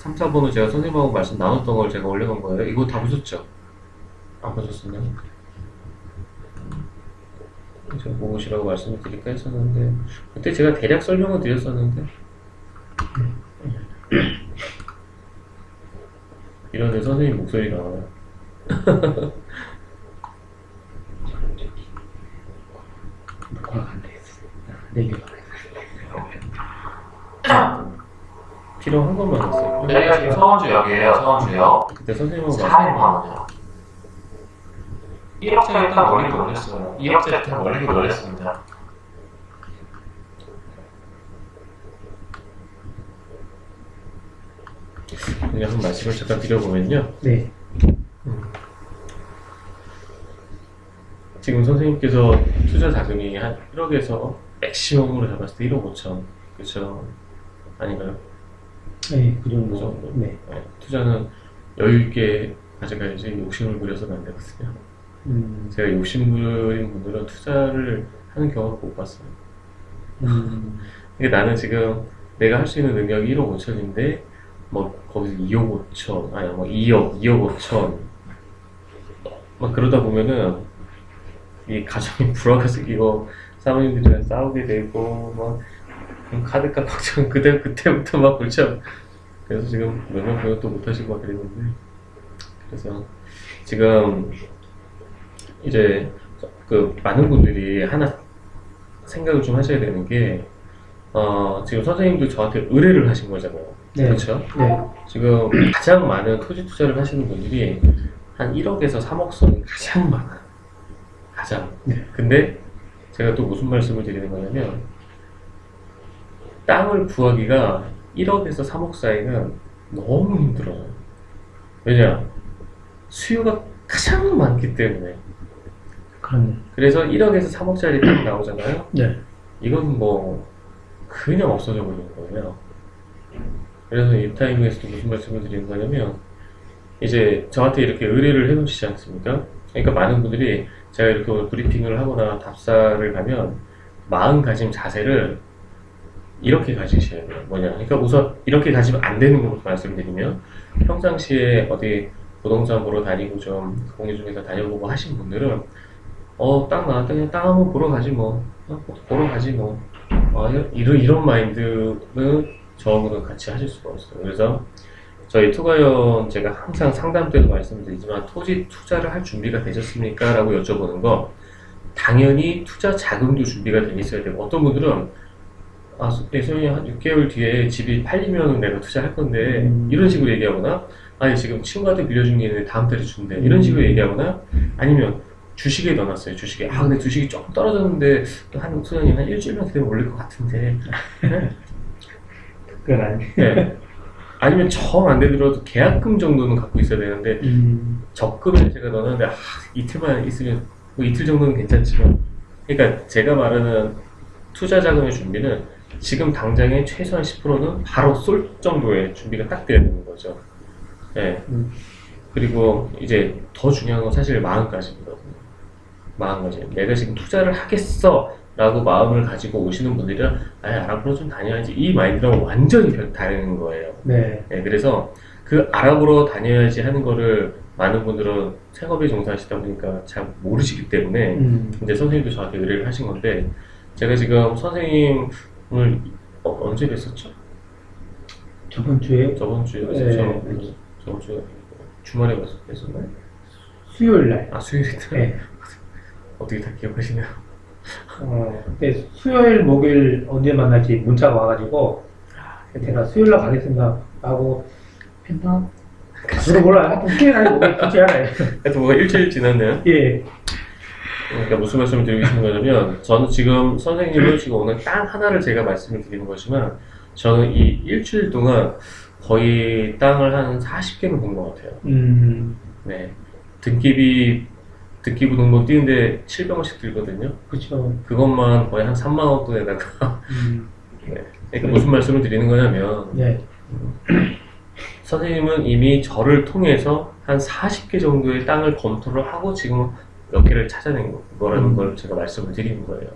3, 4번은 제가 선생님하고 말씀 나눴던 걸 제가 올려놓은 거예요. 이거 다 보셨죠? 안 보셨었나요? 제가 보시라고 말씀을 드릴까 했었는데 그때 제가 대략 설명을 드렸었는데 이런데 선생님 목소리 나와요. 녹화가 안 돼 있어. 내기가. 필요한 것만 했어요. 저희가 지금 서원주역이에요. 서원주역. 그때 선생님하고 400만원이요. 1억짜리 일단 올리기 원했어요. 2억짜리 일단 올리기 원했습니다. 그냥 한 말씀을 잠깐 드려보면요. 네. 지금 선생님께서 투자 자금이 한 1억에서 맥시멈으로 잡았을 때 1억 5천. 그렇죠? 아닌가요? 네, 그 그 정도. 정도. 네. 네, 투자는 여유있게 가져가야지 욕심을 부려서는 안 되거든요. 제가 욕심 부린 분들은 투자를 하는 경우를 못 봤어요. 그러니까 나는 지금 내가 할 수 있는 능력이 1억 5천인데 뭐 거기서 2억 5천, 아니 뭐 2억, 2억 5천 막 그러다 보면은 이 가정이 불화가 생기고 사모님들이랑 싸우게 되고 막 카드값 걱정 그때부터 막 골치 아프. 그래서 지금 몇몇 분은 또 못하시고 막 그랬는데 그래서 지금 이제 그 많은 분들이 하나 생각을 좀 하셔야 되는 게 지금 선생님도 저한테 의뢰를 하신 거잖아요. 네. 그렇죠? 네. 지금 가장 많은 토지 투자를 하시는 분들이 한 1억에서 3억 선이 가장 많아요. 가장. 네. 근데 제가 또 무슨 말씀을 드리는 거냐면 땅을 구하기가 1억에서 3억 사이는 너무 힘들어요. 왜냐? 수요가 가장 많기 때문에. 그렇네. 그래서 1억에서 3억짜리 땅 나오잖아요. 네. 이건 뭐 그냥 없어져 버리는 거예요. 그래서 이 타이밍에서도 무슨 말씀을 드리는 거냐면 이제 저한테 이렇게 의뢰를 해놓으시지 않습니까? 그러니까 많은 분들이 제가 이렇게 오늘 브리핑을 하거나 답사를 가면 마음가짐 자세를 이렇게 가지셔야 돼요. 뭐냐? 그러니까 우선 이렇게 가지면 안 되는 것부터 말씀드리면 평상시에 어디 부동산 보러 다니고 좀 공유 중에서 다녀보고 하신 분들은 땅 나왔다 그냥 땅 한번 보러 가지 뭐 보러 가지 뭐 이런 마인드는 저하고는 같이 하실 수가 없어요. 그래서 저희 투가연 제가 항상 상담 때도 말씀드리지만 토지 투자를 할 준비가 되셨습니까? 라고 여쭤보는 거 당연히 투자 자금도 준비가 돼 있어야 되고 어떤 분들은 소연이 한 6개월 뒤에 집이 팔리면 내가 투자할 건데 이런 식으로 얘기하거나 아니 지금 친구한테 빌려준 게 있는데 다음 달에 준대 이런 식으로 얘기하거나 아니면 주식에 넣어놨어요. 주식에 근데 주식이 조금 떨어졌는데 한 소연이 한 일주일만 기다리면 올릴 것 같은데 그건 아니에요. 네. 아니면 정 안 되더라도 계약금 정도는 갖고 있어야 되는데 적금에 제가 넣었는데 이틀만 있으면 뭐 이틀 정도는 괜찮지만 그러니까 제가 말하는 투자 자금의 준비는 지금 당장에 최소한 10%는 바로 쏠 정도의 준비가 딱 돼야 되는 거죠. 네. 그리고 이제 더 중요한 건 사실 마음가짐이거든요. 마음가짐. 내가 지금 투자를 하겠어 라고 마음을 가지고 오시는 분들이랑 아랍으로 좀 다녀야지 이 마인드랑 완전히 다른 거예요. 네. 네, 그래서 그 아랍으로 다녀야지 하는 거를 많은 분들은 생업에 종사하시다 보니까 잘 모르시기 때문에 이제 선생님도 저한테 의뢰를 하신 건데 제가 지금 선생님을 언제 뵀었죠? 저번 주에 저번 주에 네. 저번 주에 주말에 뵀었나요? 수요일 날. 수요일 날? 네. 어떻게 다 기억하시나요? 네, 수요일, 목요일 언제 만날지 문자가 와가지고 제가 수요일 날 가겠습니다 하고 했나? 저도 몰라요. 하여튼 수요일 날이 목요일 둘째 하나예요. 하여튼 뭐가 일주일 지났네요. 예. 그러니까 무슨 말씀을 드리고 싶은 거냐면 저는 지금 선생님을 지금 오늘 땅 하나를 제가 말씀을 드리는 거지만 저는 이 일주일 동안 거의 땅을 한 40개는 본 것 같아요. 네. 등기부 등본 띄는데 700원씩 들거든요. 그렇죠. 그것만 거의 한 3만 원 돈에다가 네. 그러니까 무슨 말씀을 드리는 거냐면 네. 선생님은 이미 저를 통해서 한 40개 정도의 땅을 검토를 하고 지금 몇 개를 찾아낸 거라는 걸 제가 말씀을 드리는 거예요.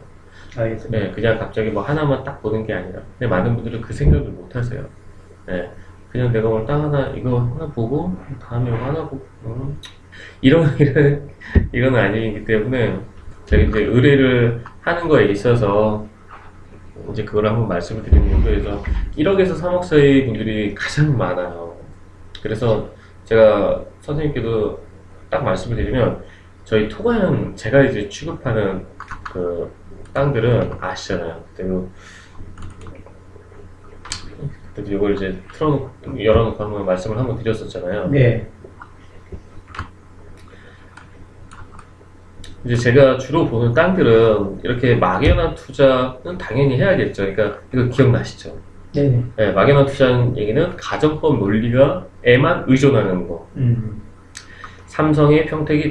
알겠습니다. 네, 그냥 갑자기 뭐 하나만 딱 보는 게 아니라 근데 많은 분들은 그 생각을 못 하세요. 네, 그냥 내가 오늘 땅 하나 이거 하나 보고 다음에 이거 하나 보고 이건 아니기 때문에 제가 이제 의뢰를 하는 거에 있어서 이제 그걸 한번 말씀을 드리는 거예요. 그래서 1억에서 3억 사이 분들이 가장 많아요. 그래서 제가 선생님께도 딱 말씀을 드리면 저희 토가연 제가 이제 취급하는 그 땅들은 아시잖아요. 그때도 이걸 이제 열어놓고 한번 말씀을 한번 드렸었잖아요. 네. 이제 제가 주로 보는 땅들은 이렇게 막연한 투자는 당연히 해야겠죠. 그러니까 이거 기억나시죠? 네네. 네, 막연한 투자는 얘기는 가정법 논리가에만 의존하는 거. 삼성에 평택에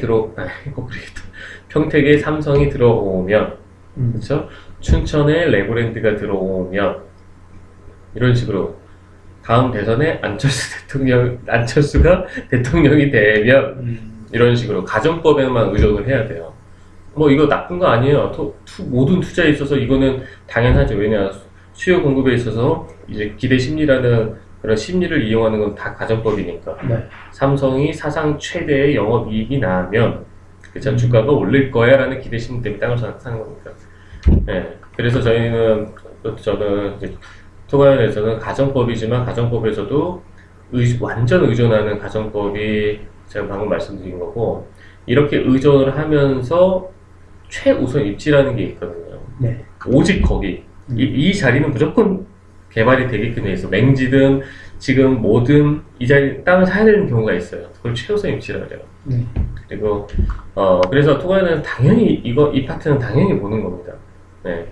삼성이 들어오면, 그렇죠? 춘천에 레고랜드가 들어오면 이런 식으로 다음 대선에 안철수가 대통령이 되면 이런 식으로 가정법에만 의존을 해야 돼요. 뭐 이거 나쁜 거 아니에요. 모든 투자에 있어서 이거는 당연하죠. 왜냐 수요 공급에 있어서 이제 기대 심리라는 그런 심리를 이용하는 건 다 가정법이니까. 네. 삼성이 사상 최대의 영업이익이 나면 그참 주가가 오를 거야라는 기대 심리 때문에 땅을 사는 거니까. 네. 그래서 저는 이제 토가연에서는 가정법이지만 가정법에서도 완전 의존하는 가정법이 제가 방금 말씀드린 거고 이렇게 의존을 하면서 최우선 입지라는 게 있거든요. 네. 오직 거기 이 자리는 무조건 개발이 되게끔 돼 있어. 맹지든 지금 뭐든 이 자리 땅을 사야 되는 경우가 있어요. 그걸 최우선 입지라 그래요. 그리고 그래서 토가연은 당연히 이 파트는 당연히 보는 겁니다. 네.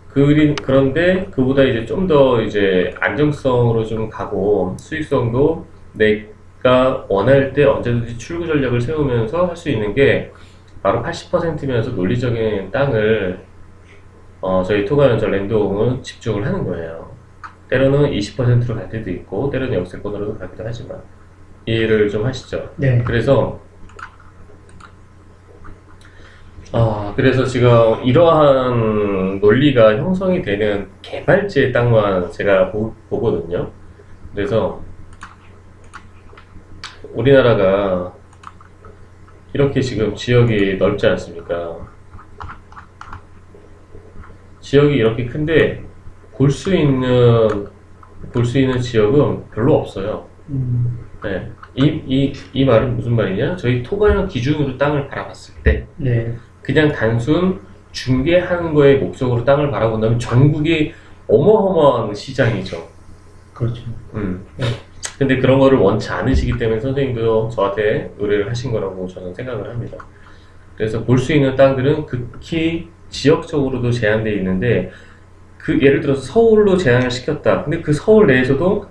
그런데 그보다 이제 좀 더 이제 안정성으로 좀 가고 수익성도 내가 원할 때 언제든지 출구 전략을 세우면서 할 수 있는 게 바로 80%면서 논리적인 땅을 저희 토가연 랜드홈은 집중을 하는 거예요. 때로는 20%로 갈 때도 있고 때로는 역세권으로도 가기도 하지만 이해를 좀 하시죠. 네. 그래서 지금 이러한 논리가 형성이 되는 개발지의 땅만 제가 보거든요. 그래서 우리나라가 이렇게 지금 지역이 넓지 않습니까? 지역이 이렇게 큰데 볼 수 있는 지역은 별로 없어요. 네. 이 말은 무슨 말이냐? 저희 토가연 기준으로 땅을 바라봤을 때 네. 그냥 단순 중개하는 거에 목적으로 땅을 바라본다면 전국이 어마어마한 시장이죠. 그렇죠. 네. 근데 그런 거를 원치 않으시기 때문에 선생님도 저한테 의뢰를 하신 거라고 저는 생각을 합니다. 그래서 볼 수 있는 땅들은 극히 지역적으로도 제한되어 있는데 예를 들어서 서울로 제한을 시켰다. 근데 그 서울 내에서도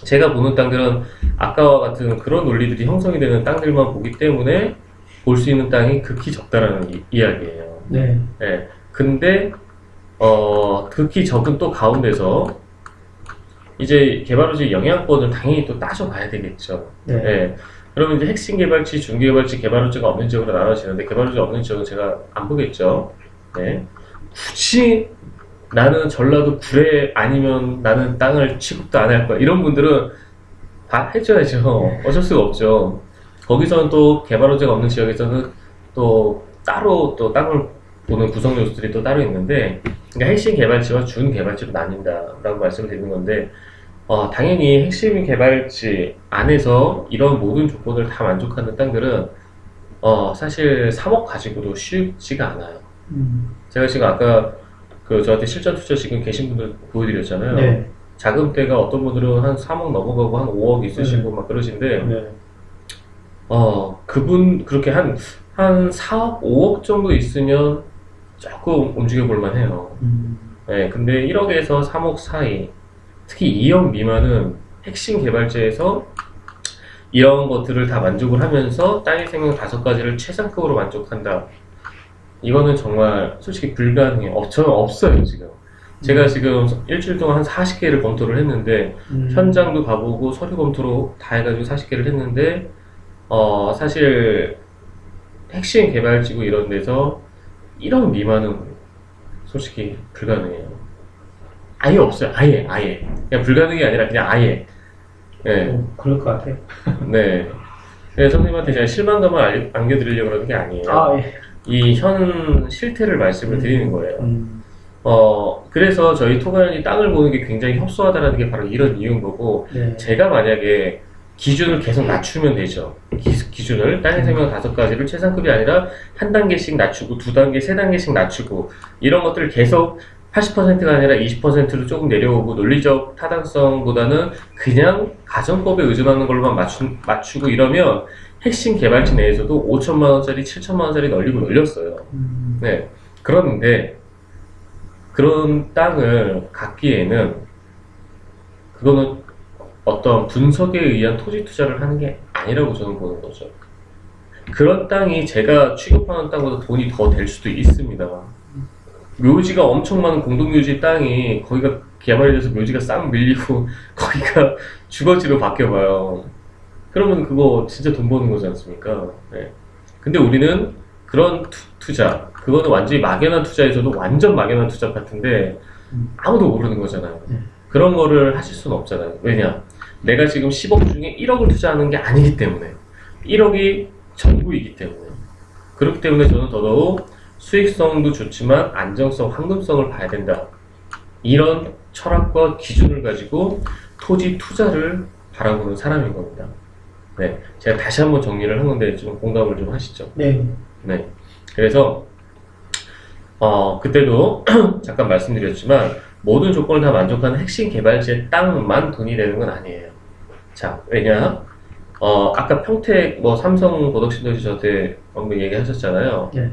제가 보는 땅들은 아까와 같은 그런 논리들이 형성이 되는 땅들만 보기 때문에 볼 수 있는 땅이 극히 적다라는 이야기예요. 네. 네. 근데 극히 적은 또 가운데서 이제 개발로지 영향권을 당연히 또 따져봐야 되겠죠. 네. 네. 그러면 이제 핵심 개발지, 중개발지, 개발로지가 없는 지역으로 나눠지는데 개발로지가 없는 지역은 제가 안 보겠죠. 네. 굳이 나는 전라도 구례 아니면 나는 땅을 취급도 안 할 거야. 이런 분들은 다 해줘야죠. 어쩔 수가 없죠. 거기서는 또 개발호재가 없는 지역에서는 또 따로 또 땅을 보는 구성 요소들이 또 따로 있는데 그러니까 핵심 개발지와 준 개발지로 나뉜다라고 말씀을 드리는 건데 당연히 핵심 개발지 안에서 이런 모든 조건을 다 만족하는 땅들은 사실 3억 가지고도 쉽지가 않아요. 제가 지금 아까 저한테 실전 투자 지금 계신 분들 보여드렸잖아요. 네. 자금대가 어떤 분들은 한 3억 넘어가고 한 5억 있으시고 막 그러신데 네. 그분 그렇게 한 4억, 5억 정도 있으면 조금 움직여 볼만 해요. 네, 근데 1억에서 3억 사이, 특히 2억 미만은 핵심 개발지에서 이런 것들을 다 만족을 하면서 땅의 생명 5가지를 최상급으로 만족한다. 이거는 정말 솔직히 불가능해요. 저는 없어요, 지금. 제가 지금 일주일 동안 한 40개를 검토를 했는데, 현장도 가보고 서류 검토로 다 해가지고 40개를 했는데, 사실 핵심 개발지구 이런 데서 1억 미만은 솔직히 불가능해요. 아예 없어요. 아예. 그냥 불가능이 아니라 그냥 아예. 네. 그럴 것 같아요. 네. 그래서 선생님한테 제가 실망감을 안겨드리려고 그러는 게 아니에요. 아, 예. 이 현 실태를 말씀을 드리는 거예요. 음. 그래서 저희 토가연이 땅을 보는 게 굉장히 협소하다는 게 바로 이런 이유인 거고, 네. 제가 만약에 기준을 계속 낮추면 되죠. 기준을 땅의 생명 5가지를 최상급이 아니라 한 단계씩 낮추고 2단계, 3단계씩 낮추고 이런 것들을 계속 80%가 아니라 20%로 조금 내려오고 논리적 타당성보다는 그냥 가정법에 의존하는 걸로만 맞추고 이러면 핵심 개발지 내에서도 5천만 원짜리, 7천만 원짜리 널렸어요. 네. 그런데 그런 땅을 갖기에는 그거는 어떤 분석에 의한 토지 투자를 하는 게 아니라고 저는 보는 거죠. 그런 땅이 제가 취급하는 땅보다 돈이 더 될 수도 있습니다. 묘지가 엄청 많은 공동묘지 땅이 거기가 개발이 돼서 묘지가 싹 밀리고 거기가 주거지로 바뀌어봐요. 그러면 그거 진짜 돈 버는 거지 않습니까? 네. 근데 우리는 그런 투자, 그거는 완전히 막연한 투자에서도 완전 막연한 투자 같은데 아무도 모르는 거잖아요. 그런 거를 하실 수는 없잖아요. 왜냐? 내가 지금 10억 중에 1억을 투자하는 게 아니기 때문에 1억이 전부이기 때문에 그렇기 때문에 저는 더더욱 수익성도 좋지만 안정성, 황금성을 봐야 된다. 이런 철학과 기준을 가지고 토지 투자를 바라보는 사람인 겁니다. 네, 제가 다시 한번 정리를 한 건데 좀 공감을 좀 하시죠. 네. 네. 그래서 그때도 잠깐 말씀드렸지만 모든 조건을 다 만족하는 핵심 개발지의 땅만 돈이 되는 건 아니에요. 자, 왜냐? 아까 평택 삼성 고덕신도시 저한테 한번 얘기하셨잖아요. 네.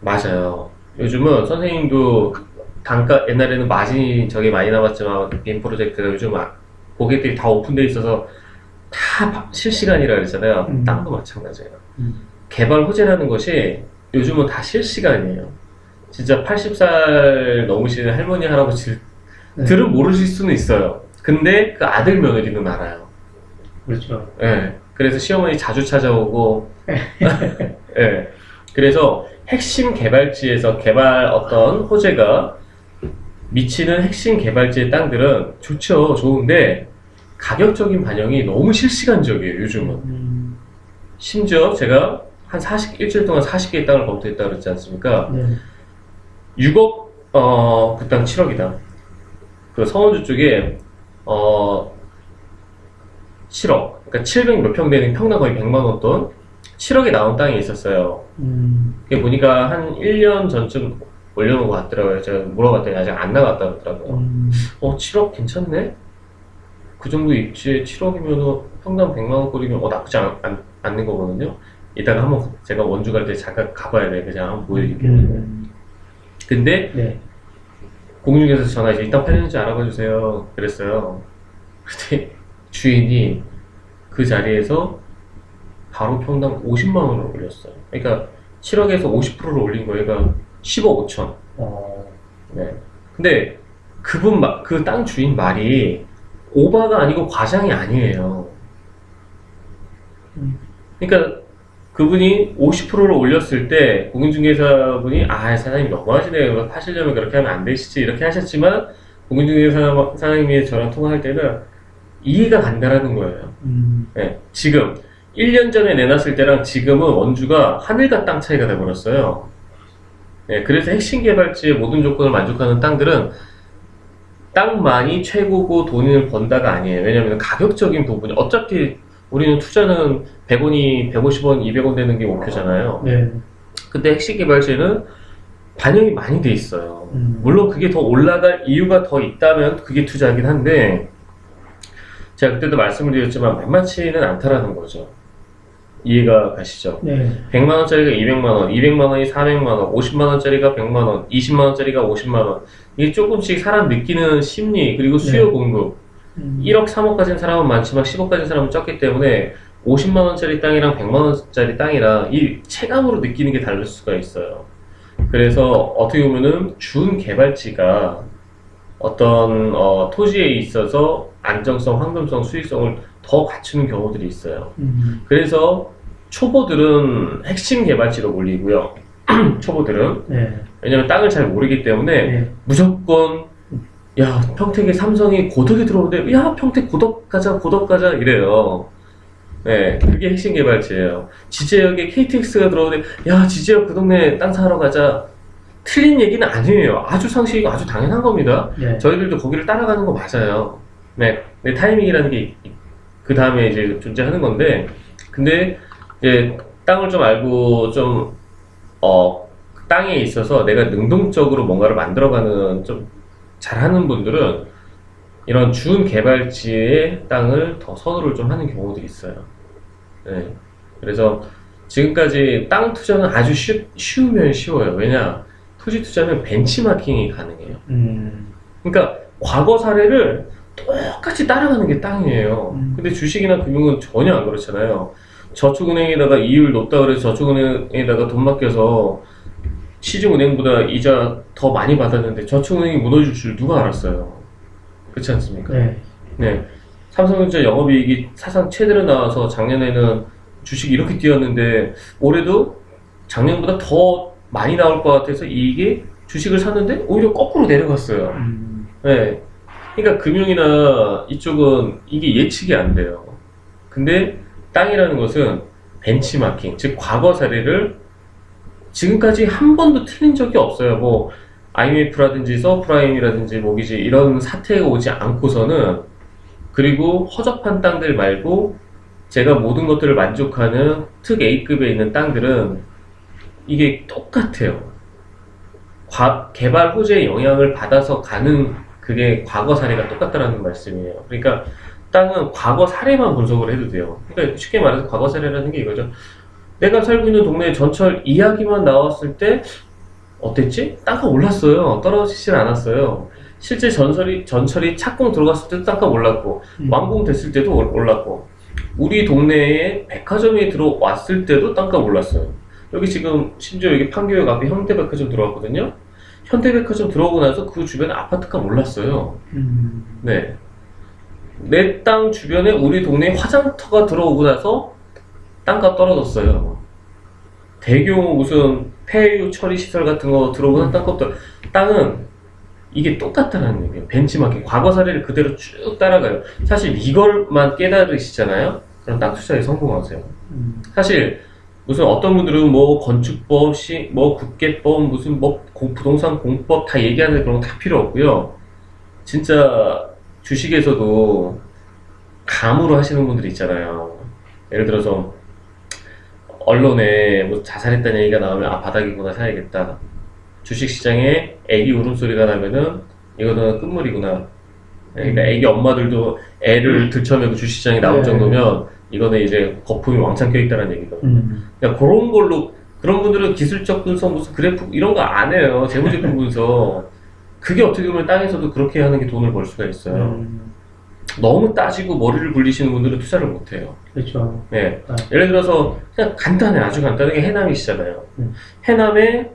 맞아요. 요즘은 선생님도 단가 옛날에는 마진이 저게 많이 남았지만 빔 프로젝트가 요즘 고객들이 다 오픈돼 있어서 다 실시간이라 그랬잖아요. 땅도 마찬가지예요. 개발 호재라는 것이 요즘은 다 실시간이에요. 진짜 80살 넘으시는 할머니, 할아버지들은 네. 모르실 수는 있어요. 근데 그 아들, 며느리는 알아요. 그렇죠. 네. 그래서 시어머니 자주 찾아오고, 네. 그래서 핵심 개발지에서 개발 어떤 호재가 미치는 핵심 개발지의 땅들은 좋죠. 좋은데, 가격적인 반영이 너무 실시간적이에요, 요즘은. 심지어 제가 한 일주일 동안 40개의 땅을 검토했다고 그랬지 않습니까? 네. 6억, 그 땅 7억이다. 그 서원주 쪽에, 7억. 그러니까 700 몇 평 되는 평당 거의 100만원 돈, 7억에 나온 땅이 있었어요. 그게 보니까 한 1년 전쯤 올려놓은 것 같더라고요. 제가 물어봤더니 아직 안 나갔다 그러더라고요. 7억 괜찮네? 그 정도 입지에 7억이면 평당 100만원 꼴이면 나쁘지 않는 거거든요. 이따가 한번 제가 원주 갈 때 잠깐 가봐야 돼. 그냥 한번 보여드릴게요. 근데 네. 공중에서 전화 이제 일단 팔리는지 알아봐 주세요. 그랬어요. 근데 주인이 그 자리에서 바로 평당 50만 원을 올렸어요. 그러니까 7억에서 50%를 올린 거니까 10억 5천. 네. 근데 그 땅 주인 말이 오바가 아니고 과장이 아니에요. 그러니까 그분이 50%를 올렸을 때 공인중개사분이 사장님 너무하시네요. 파시려면 그렇게 하면 안 되시지 이렇게 하셨지만 공인중개사 사장님이 저랑 통화할 때는 이해가 간다라는 거예요. 네, 지금 1년 전에 내놨을 때랑 지금은 원주가 하늘과 땅 차이가 돼버렸어요. 네, 그래서 핵심 개발지의 모든 조건을 만족하는 땅들은 땅만이 최고고 돈을 번다가 아니에요. 왜냐하면 가격적인 부분이 어차피 우리는 투자는 100원이 150원, 200원 되는 게 목표잖아요. 네. 근데 핵심 개발지는 반영이 많이 돼 있어요. 물론 그게 더 올라갈 이유가 더 있다면 그게 투자이긴 한데 제가 그때도 말씀을 드렸지만 만만치는 않다라는 거죠. 이해가 가시죠? 네. 100만원짜리가 200만원, 200만원이 400만원, 50만원짜리가 100만원, 20만원짜리가 50만원. 이게 조금씩 사람 느끼는 심리, 그리고 수요 네. 공급. 1억, 3억 가진 사람은 많지만 10억 가진 사람은 적기 때문에 50만원짜리 땅이랑 100만원짜리 땅이랑 이 체감으로 느끼는 게 다를 수가 있어요. 그래서 어떻게 보면은 준 개발지가 어떤 토지에 있어서 안정성, 황금성, 수익성을 더 갖추는 경우들이 있어요. 그래서 초보들은 핵심 개발지로 몰리고요. 초보들은 네. 왜냐면 땅을 잘 모르기 때문에 네. 무조건 야, 평택에 삼성이 고덕에 들어오는데, 야, 평택 고덕 가자, 고덕 가자, 이래요. 네, 그게 핵심 개발지예요. 지제역에 KTX가 들어오는데, 야, 지제역 그 동네 땅 사러 가자. 틀린 얘기는 아니에요. 아주 상식이고 아주 당연한 겁니다. 네. 저희들도 거기를 따라가는 거 맞아요. 네, 네, 타이밍이라는 게 그 다음에 이제 존재하는 건데, 근데 이제 땅을 좀 알고 좀 땅에 있어서 내가 능동적으로 뭔가를 만들어가는 좀 잘하는 분들은 이런 준 개발지의 땅을 더 선호를 좀 하는 경우들이 있어요. 네, 그래서 지금까지 땅 투자는 아주 쉬우면 쉬워요. 왜냐? 토지 투자는 벤치마킹이 가능해요. 그러니까 과거 사례를 똑같이 따라가는 게 땅이에요. 근데 주식이나 금융은 전혀 안 그렇잖아요. 저축은행에다가 이율 높다 그래서 저축은행에다가 돈 맡겨서 시중은행보다 이자 더 많이 받았는데 저축은행이 무너질 줄 누가 알았어요. 그렇지 않습니까? 네. 네. 삼성전자 영업이익이 사상 최대로 나와서 작년에는 주식이 이렇게 뛰었는데 올해도 작년보다 더 많이 나올 것 같아서 이익이 주식을 샀는데 오히려 거꾸로 내려갔어요. 네. 그러니까 금융이나 이쪽은 이게 예측이 안 돼요. 근데 땅이라는 것은 벤치마킹, 즉 과거 사례를 지금까지 한 번도 틀린 적이 없어요. 뭐 IMF라든지 서프라임이라든지 모기지 이런 사태가 오지 않고서는, 그리고 허접한 땅들 말고 제가 모든 것들을 만족하는 특 A급에 있는 땅들은 이게 똑같아요. 개발 호재의 영향을 받아서 가는 그게 과거 사례가 똑같다라는 말씀이에요. 그러니까 땅은 과거 사례만 분석을 해도 돼요. 그러니까 쉽게 말해서 과거 사례라는 게 이거죠. 내가 살고 있는 동네에 전철 이야기만 나왔을 때 어땠지? 땅가 올랐어요. 떨어지질 않았어요. 실제 전철이 착공 들어갔을 때도 땅가 올랐고, 완공됐을 때도 올랐고, 우리 동네에 백화점이 들어왔을 때도 땅가 올랐어요. 여기 지금 심지어 여기 판교역 앞에 현대백화점 들어왔거든요. 현대백화점 들어오고 나서 그 주변에 아파트가 올랐어요. 네. 내 땅 주변에 우리 동네에 화장터가 들어오고 나서 땅가 떨어졌어요. 대규모 무슨 폐유 처리 시설 같은 거 들어오고 나서 땅값도, 땅은 이게 똑같다는 얘기예요. 벤치마킹. 과거 사례를 그대로 쭉 따라가요. 사실 이걸만 깨달으시잖아요. 그럼 땅 투자에 성공하세요. 사실 무슨 어떤 분들은 뭐 건축법, 뭐 국계법, 무슨 뭐 부동산 공법 다 얘기하는데 그런 거 다 필요 없고요. 진짜 주식에서도 감으로 하시는 분들이 있잖아요. 예를 들어서 언론에 뭐 자살했다는 얘기가 나오면 아 바닥이구나 사야겠다. 주식시장에 애기 울음소리가 나면은 이거는 끝물이구나. 그러니까 애기 엄마들도 애를 들쳐매고 주식시장에 나올 정도면 이거는 이제 거품이 왕창 껴있다는 얘기거든요. 그러니까 그런 걸로, 그런 분들은 기술적 분석, 무슨 그래프 이런 거 안 해요. 재무제표 분석. 그게 어떻게 보면 땅에서도 그렇게 하는 게 돈을 벌 수가 있어요. 너무 따지고 머리를 굴리시는 분들은 투자를 못 해요. 그렇죠. 네. 예를 들어서 그냥 간단해, 아주 간단하게 해남이시잖아요. 해남에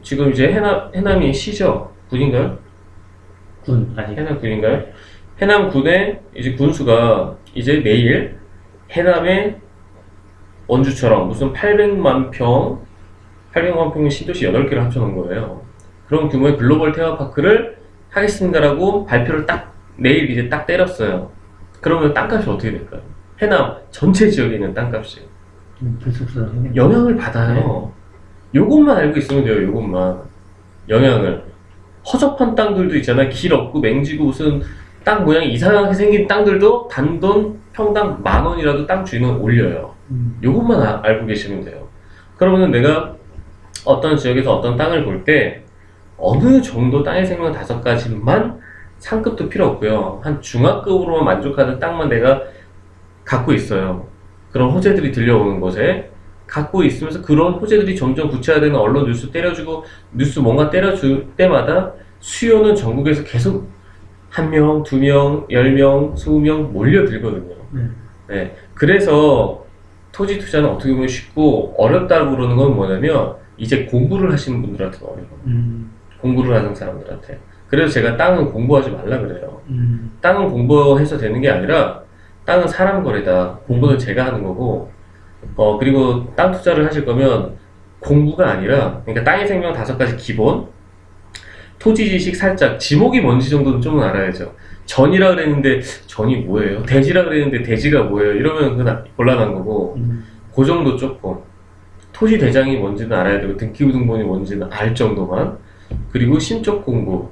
지금 이제 해남이 시죠? 군인가요? 아니. 해남 군인가요? 해남 군에 이제 군수가 이제 내일 해남에 원주처럼 무슨 800만 평의 신도시 8개를 합쳐놓은 거예요. 그런 규모의 글로벌 테마파크를 하겠습니다라고 발표를 내일 이제 딱 때렸어요. 그러면 땅값이 어떻게 될까요? 해남 전체 지역에 있는 땅값이 영향을 받아요. 요것만 알고 있으면 돼요. 요것만. 영향을. 허접한 땅들도 있잖아요. 길 없고 맹지고 무슨 땅 모양이 이상하게 생긴 땅들도 단돈 평당 10,000원이라도 땅 주인은 올려요. 요것만 알고 계시면 돼요. 그러면 내가 어떤 지역에서 어떤 땅을 볼 때 어느 정도 땅의 생명 5가지만 상급도 필요 없고요. 한 중하급으로만 만족하는 땅만 내가 갖고 있어요. 그런 호재들이 들려오는 곳에 갖고 있으면서 그런 호재들이 점점 구체화되는 언론 뉴스 때려주고 뉴스 뭔가 때려줄 때마다 수요는 전국에서 계속 1명, 2명, 10명, 20명 몰려들거든요. 네. 그래서 토지 투자는 어떻게 보면 쉽고 어렵다고 그러는 건 뭐냐면 이제 공부를 하시는 분들한테는 어려워요. 공부를 하는 사람들한테. 그래서 제가 땅은 공부하지 말라 그래요. 땅은 공부해서 되는 게 아니라 땅은 사람 거래다. 공부는 제가 하는 거고, 그리고 땅 투자를 하실 거면 공부가 아니라, 그러니까 땅의 생명 5가지 기본, 토지 지식 살짝 지목이 뭔지 정도는 좀 알아야죠. 전이라 그랬는데 전이 뭐예요? 대지라 그랬는데 대지가 뭐예요? 이러면 그건 곤란한 거고 그 정도 조금 토지 대장이 뭔지는 알아야 되고 등기부등본이 뭔지는 알 정도만. 그리고 심적 공부.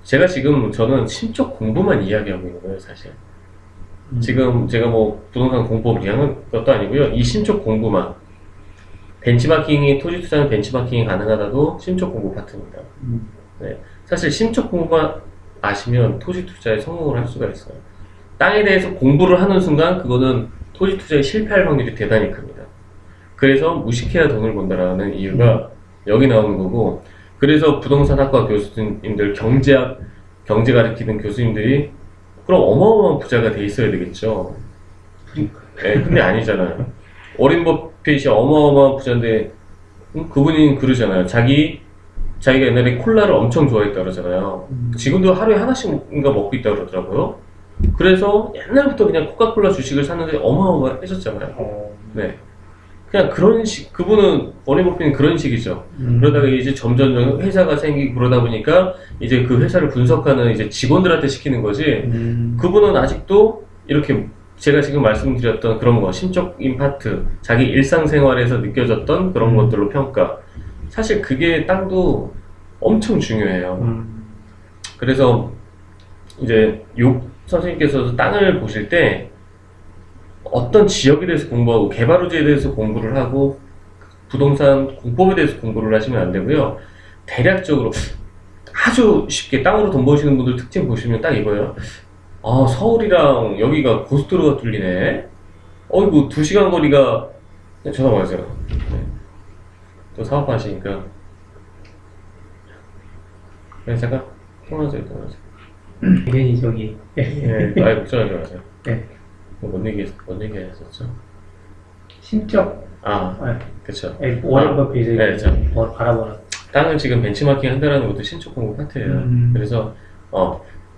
저는 심적 공부만 이야기하고 있는 거예요, 사실. 지금 제가 뭐 부동산 공법 이야기하는 것도 아니고요. 이 심적 공부만. 토지 투자는 벤치마킹이 가능하다도 심적 공부 파트입니다. 네. 사실 심적 공부만 아시면 토지 투자에 성공을 할 수가 있어요. 땅에 대해서 공부를 하는 순간 그거는 토지 투자에 실패할 확률이 대단히 큽니다. 그래서 무식해야 돈을 번다라는 이유가 여기 나오는 거고, 그래서 부동산학과 교수님들, 경제 가르치는 교수님들이 그럼 어마어마한 부자가 돼 있어야 되겠죠. 네, 근데 아니잖아요. 워렌 버핏이 어마어마한 부자인데 그분이 그러잖아요. 자기가 옛날에 콜라를 엄청 좋아했다 그러잖아요. 지금도 하루에 하나씩인가 먹고 있다 그러더라고요. 그래서 옛날부터 그냥 코카콜라 주식을 샀는데 어마어마해졌잖아요. 네. 그냥 그분은 워렌 버핏은 그런 식이죠. 그러다가 이제 점점 회사가 생기고 그러다 보니까 이제 그 회사를 분석하는 이제 직원들한테 시키는 거지. 그분은 아직도 이렇게 제가 지금 말씀드렸던 그런 거, 심적인 파트, 자기 일상생활에서 느껴졌던 그런 것들로 평가. 사실 그게 땅도 엄청 중요해요. 그래서 이제 선생님께서도 땅을 보실 때 어떤 지역에 대해서 공부하고 개발호지에 대해서 공부를 하고 부동산 공법에 대해서 공부를 하시면 안 되고요. 대략적으로 아주 쉽게 땅으로 돈 버시는 분들 특징 보시면 딱 이거예요. 아, 서울이랑 여기가 고속도로가 뚫리네. 어이구, 2시간 거리가. 전화 받으세요. 네. 또 사업하시니까. 네, 잠깐 통화하세요. 괜히 저기. 네, 아예 걱정하지 마세요. 네. 뭔 얘기 했었죠? 심적. 아, 그쵸. 워렌 버핏이 네, 뭘 바라보는. 땅을 지금 벤치마킹 한다는 것도 신축 공부 파트예요. 그래서,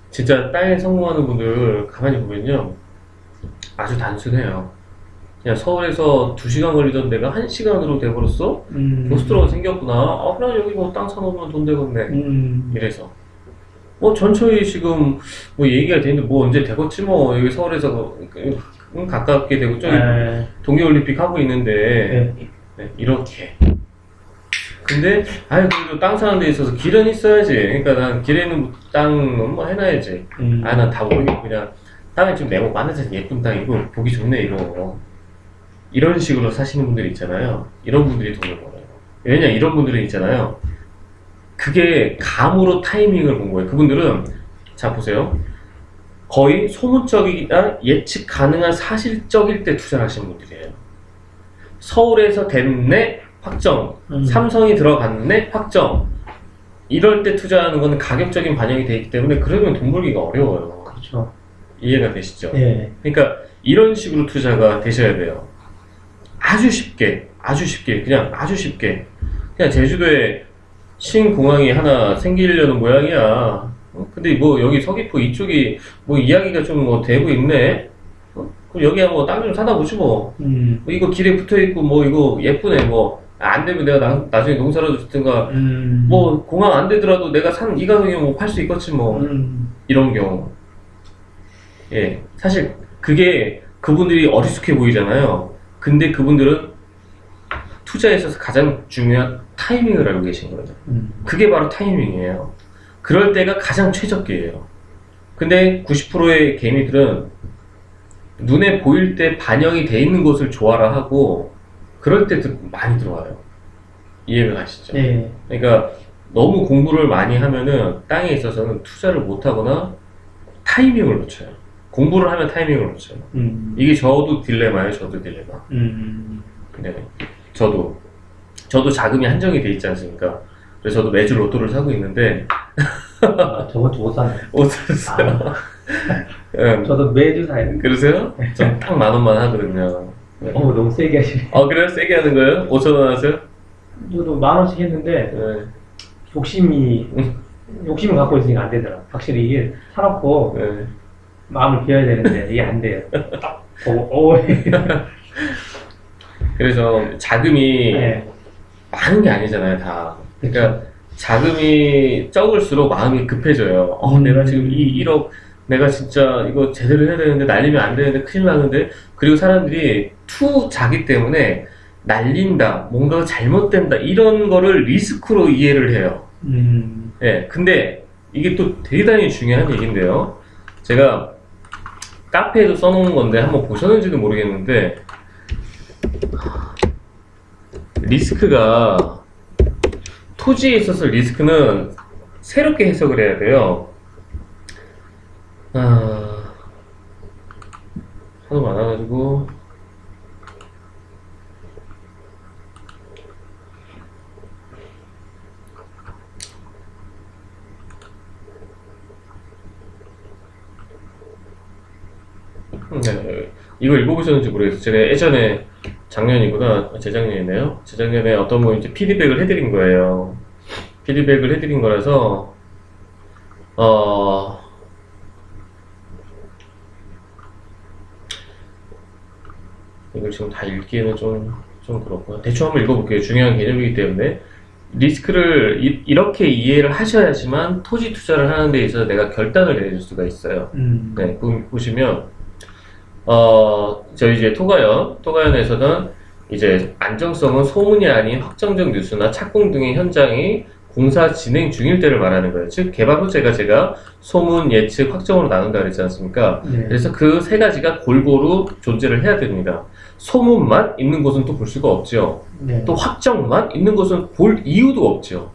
진짜 땅에 성공하는 분들 가만히 보면요. 아주 단순해요. 그냥 서울에서 2시간 걸리던 데가 1시간으로 돼버렸어? 고속도로가 생겼구나. 그냥 여기 뭐 땅 사놓으면 돈 되겠네. 이래서. 뭐 전처에 지금 뭐 얘기가 되는데 뭐 언제 되겠지 뭐. 여기 서울에서 가깝게 되고 저기 동계올림픽 하고 있는데 네, 이렇게. 근데 그래도 땅 사는 데 있어서 길은 있어야지. 그러니까 난 길에 있는 땅은 뭐 해놔야지. 난 다 모르겠고 그냥 땅에 좀 네모 많아서 예쁜 땅이고 보기 좋네 이거. 이런 식으로 사시는 분들이 있잖아요. 이런 분들이 돈을 벌어요. 왜냐 이런 분들은 있잖아요. 그게 감으로 타이밍을 본 거예요. 그분들은 자 보세요. 거의 소문적이나 예측 가능한 사실적일 때 투자를 하시는 분들이에요. 서울에서 됐네 확정. 삼성이 들어갔네 확정. 이럴 때 투자하는 거는 가격적인 반영이 되어 있기 때문에 그러면 돈 벌기가 어려워요. 그렇죠. 이해가 되시죠? 네. 그러니까 이런 식으로 투자가 되셔야 돼요. 아주 쉽게 그냥 아주 쉽게 그냥 제주도에 신공항이 하나 생기려는 모양이야. 근데 뭐 여기 서귀포 이쪽이 뭐 이야기가 좀 뭐 되고 있네. 그럼 여기야 뭐 땅 좀 사다 보지 뭐. 뭐 이거 길에 붙어 있고 뭐 이거 예쁘네 뭐. 안 되면 내가 나중에 농사라도 짓든가. 뭐 공항 안 되더라도 내가 산 이 가격이면 뭐 팔 수 있겠지 뭐. 이런 경우. 예, 사실 그게 그분들이 어리숙해 보이잖아요. 근데 그분들은 투자에 있어서 가장 중요한 타이밍을 알고 계신 거예요. 그게 바로 타이밍이에요. 그럴 때가 가장 최적기예요. 근데 90%의 개미들은 눈에 보일 때 반영이 돼 있는 것을 좋아라 하고 그럴 때 많이 들어와요. 이해가 가시죠? 네. 그러니까 너무 공부를 많이 하면은 땅에 있어서는 투자를 못 하거나 타이밍을 놓쳐요. 공부를 하면 타이밍을 놓쳐요. 이게 저도 딜레마예요. 저도 딜레마. 네. 저도 자금이 한정이 돼 있지 않습니까? 그래서 저도 매주 로또를 사고 있는데 저번 주 못 샀네. 못 샀어요. 저도 매주 사요. 그러세요? 전 딱 10,000원만 하거든요. 네. 너무 세게 하시네. 그래요? 세게 하는 거예요? 5,000원 하세요? 저도 10,000원씩 했는데 네. 욕심을 갖고 있으니까 안 되더라. 확실히 이게 사놓고 네. 마음을 비워야 되는데 이게 안 돼요. 딱 보고 그래서 자금이 네. 많은 게 아니잖아요, 다. 그러니까 자금이 적을수록 마음이 급해져요. 내가 지금 이 1억 내가 진짜 이거 제대로 해야 되는데 날리면 안 되는데 큰일 나는데. 그리고 사람들이 투자기 때문에 날린다, 뭔가가 잘못된다 이런 거를 리스크로 이해를 해요. 예, 근데 이게 또 대단히 중요한 얘기인데요. 제가 카페에도 써놓은 건데 한번 보셨는지도 모르겠는데, 리스크가, 토지에 있어서 리스크는 새롭게 해석을 해야 돼요. 하도 많아가지고 네, 이거 읽어보셨는지 모르겠어요. 제가 예전에 작년이구나, 재작년이네요. 재작년에 어떤 분 이제 피드백을 해드린 거예요. 피드백을 해드린 거라서 이걸 지금 다 읽기에는 좀 그렇고요. 대충 한번 읽어볼게요. 중요한 개념이기 때문에. 리스크를 이렇게 이해를 하셔야지만 토지 투자를 하는 데 있어서 내가 결단을 내릴 수가 있어요. 네, 보시면 저희 이제 토가연에서는 이제 안정성은 소문이 아닌 확정적 뉴스나 착공 등의 현장이 공사 진행 중일 때를 말하는 거예요. 즉 개발 호재가 제가 소문, 예측, 확정으로 나눈다 그랬지 않습니까? 네. 그래서 그 세 가지가 골고루 존재를 해야 됩니다. 소문만 있는 곳은 또 볼 수가 없죠. 네. 또 확정만 있는 곳은 볼 이유도 없죠.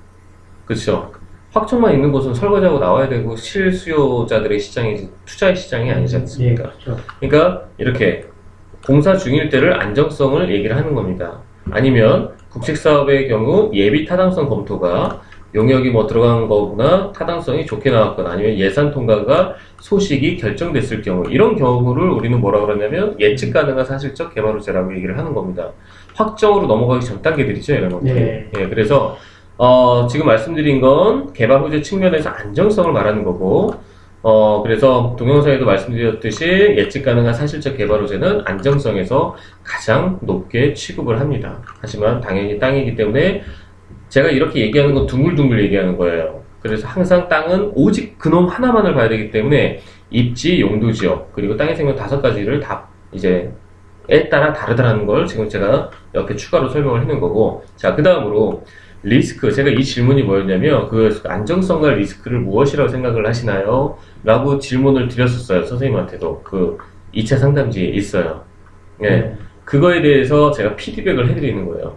그렇죠? 확정만 있는 곳은 설거지하고 나와야 되고 실수요자들의 시장이지 투자의 시장이 아니지 않습니까? 예, 그렇죠. 그러니까 이렇게 공사 중일 때를 안정성을 얘기를 하는 겁니다. 아니면 국책사업의 경우 예비 타당성 검토가 용역이 뭐 들어간 거구나 타당성이 좋게 나왔거나 아니면 예산 통과가 소식이 결정됐을 경우, 이런 경우를 우리는 뭐라고 그러냐면 예측 가능한 사실적 개발 호재라고 얘기를 하는 겁니다. 확정으로 넘어가기 전 단계들이죠, 이런 것들이. 네. 예, 그래서 지금 말씀드린 건 개발 호재 측면에서 안정성을 말하는 거고, 그래서 동영상에도 말씀드렸듯이 예측 가능한 사실적 개발 호재는 안정성에서 가장 높게 취급을 합니다. 하지만 당연히 땅이기 때문에 제가 이렇게 얘기하는 건 둥글둥글 얘기하는 거예요. 그래서 항상 땅은 오직 그놈 하나만을 봐야 되기 때문에 입지, 용도 지역, 그리고 땅의 생명 5가지를 다 이제 에 따라 다르다는 걸 지금 제가 이렇게 추가로 설명을 해놓은 거고, 자, 그 다음으로 리스크. 제가 이 질문이 뭐였냐면 그 안정성과 리스크를 무엇이라고 생각을 하시나요? 라고 질문을 드렸었어요. 선생님한테도. 그 2차 상담지에 있어요. 예. 그거에 대해서 제가 피드백을 해드리는 거예요.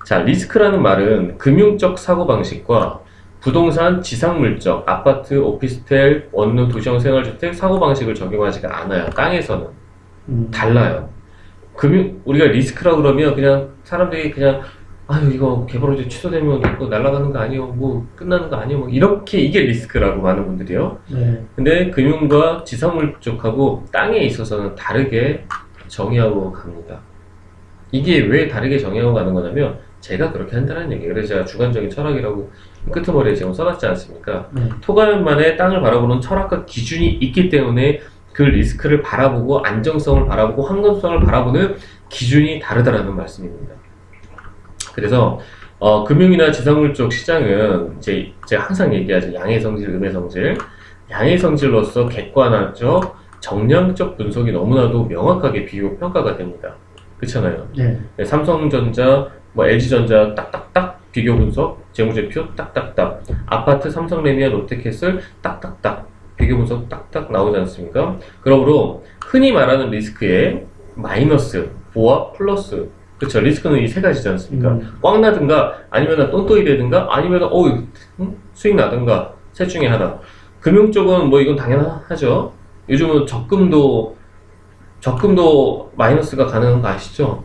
자, 리스크라는 말은 금융적 사고방식과 부동산, 지상물적, 아파트, 오피스텔, 원룸, 도시형 생활주택 사고방식을 적용하지가 않아요. 땅에서는. 달라요. 우리가 리스크라고 그러면 그냥 사람들이 그냥 아유 이거 개발 호재 취소되면 이거 날아가는 거 아니에요? 뭐 끝나는 거 아니에요? 뭐 이렇게 이게 리스크라고 많은 분들이요. 네. 근데 금융과 지상물 쪽하고 땅에 있어서는 다르게 정의하고 갑니다. 이게 왜 다르게 정의하고 가는 거냐면 제가 그렇게 한다는 얘기예요. 그래서 제가 주관적인 철학이라고 끄트머리에 지금 써놨지 않습니까? 토가연만의 땅을 바라보는 철학과 기준이 있기 때문에 그 리스크를 바라보고 안정성을 바라보고 환경성을 바라보는 기준이 다르다라는 말씀입니다. 그래서 금융이나 지상물 쪽 시장은 이제 제가 항상 얘기하죠. 양의 성질, 음의 성질. 양의 성질로서 객관화적, 정량적 분석이 너무나도 명확하게 비교 평가가 됩니다. 그렇잖아요. 네. 네, 삼성전자, 뭐 LG전자 딱딱딱 비교 분석, 재무제표 딱딱딱, 아파트 삼성레미아 롯데캐슬 딱딱딱 비교 분석 딱딱 나오지 않습니까? 그러므로 흔히 말하는 리스크의 마이너스, 보합, 플러스. 그렇죠. 리스크는 이 세 가지지 않습니까? 꽝 나든가, 아니면 똔똔이 되든가, 아니면 수익 나든가, 셋 중에 하나. 금융 쪽은 뭐 이건 당연하죠. 요즘은 적금도 마이너스가 가능한 거 아시죠?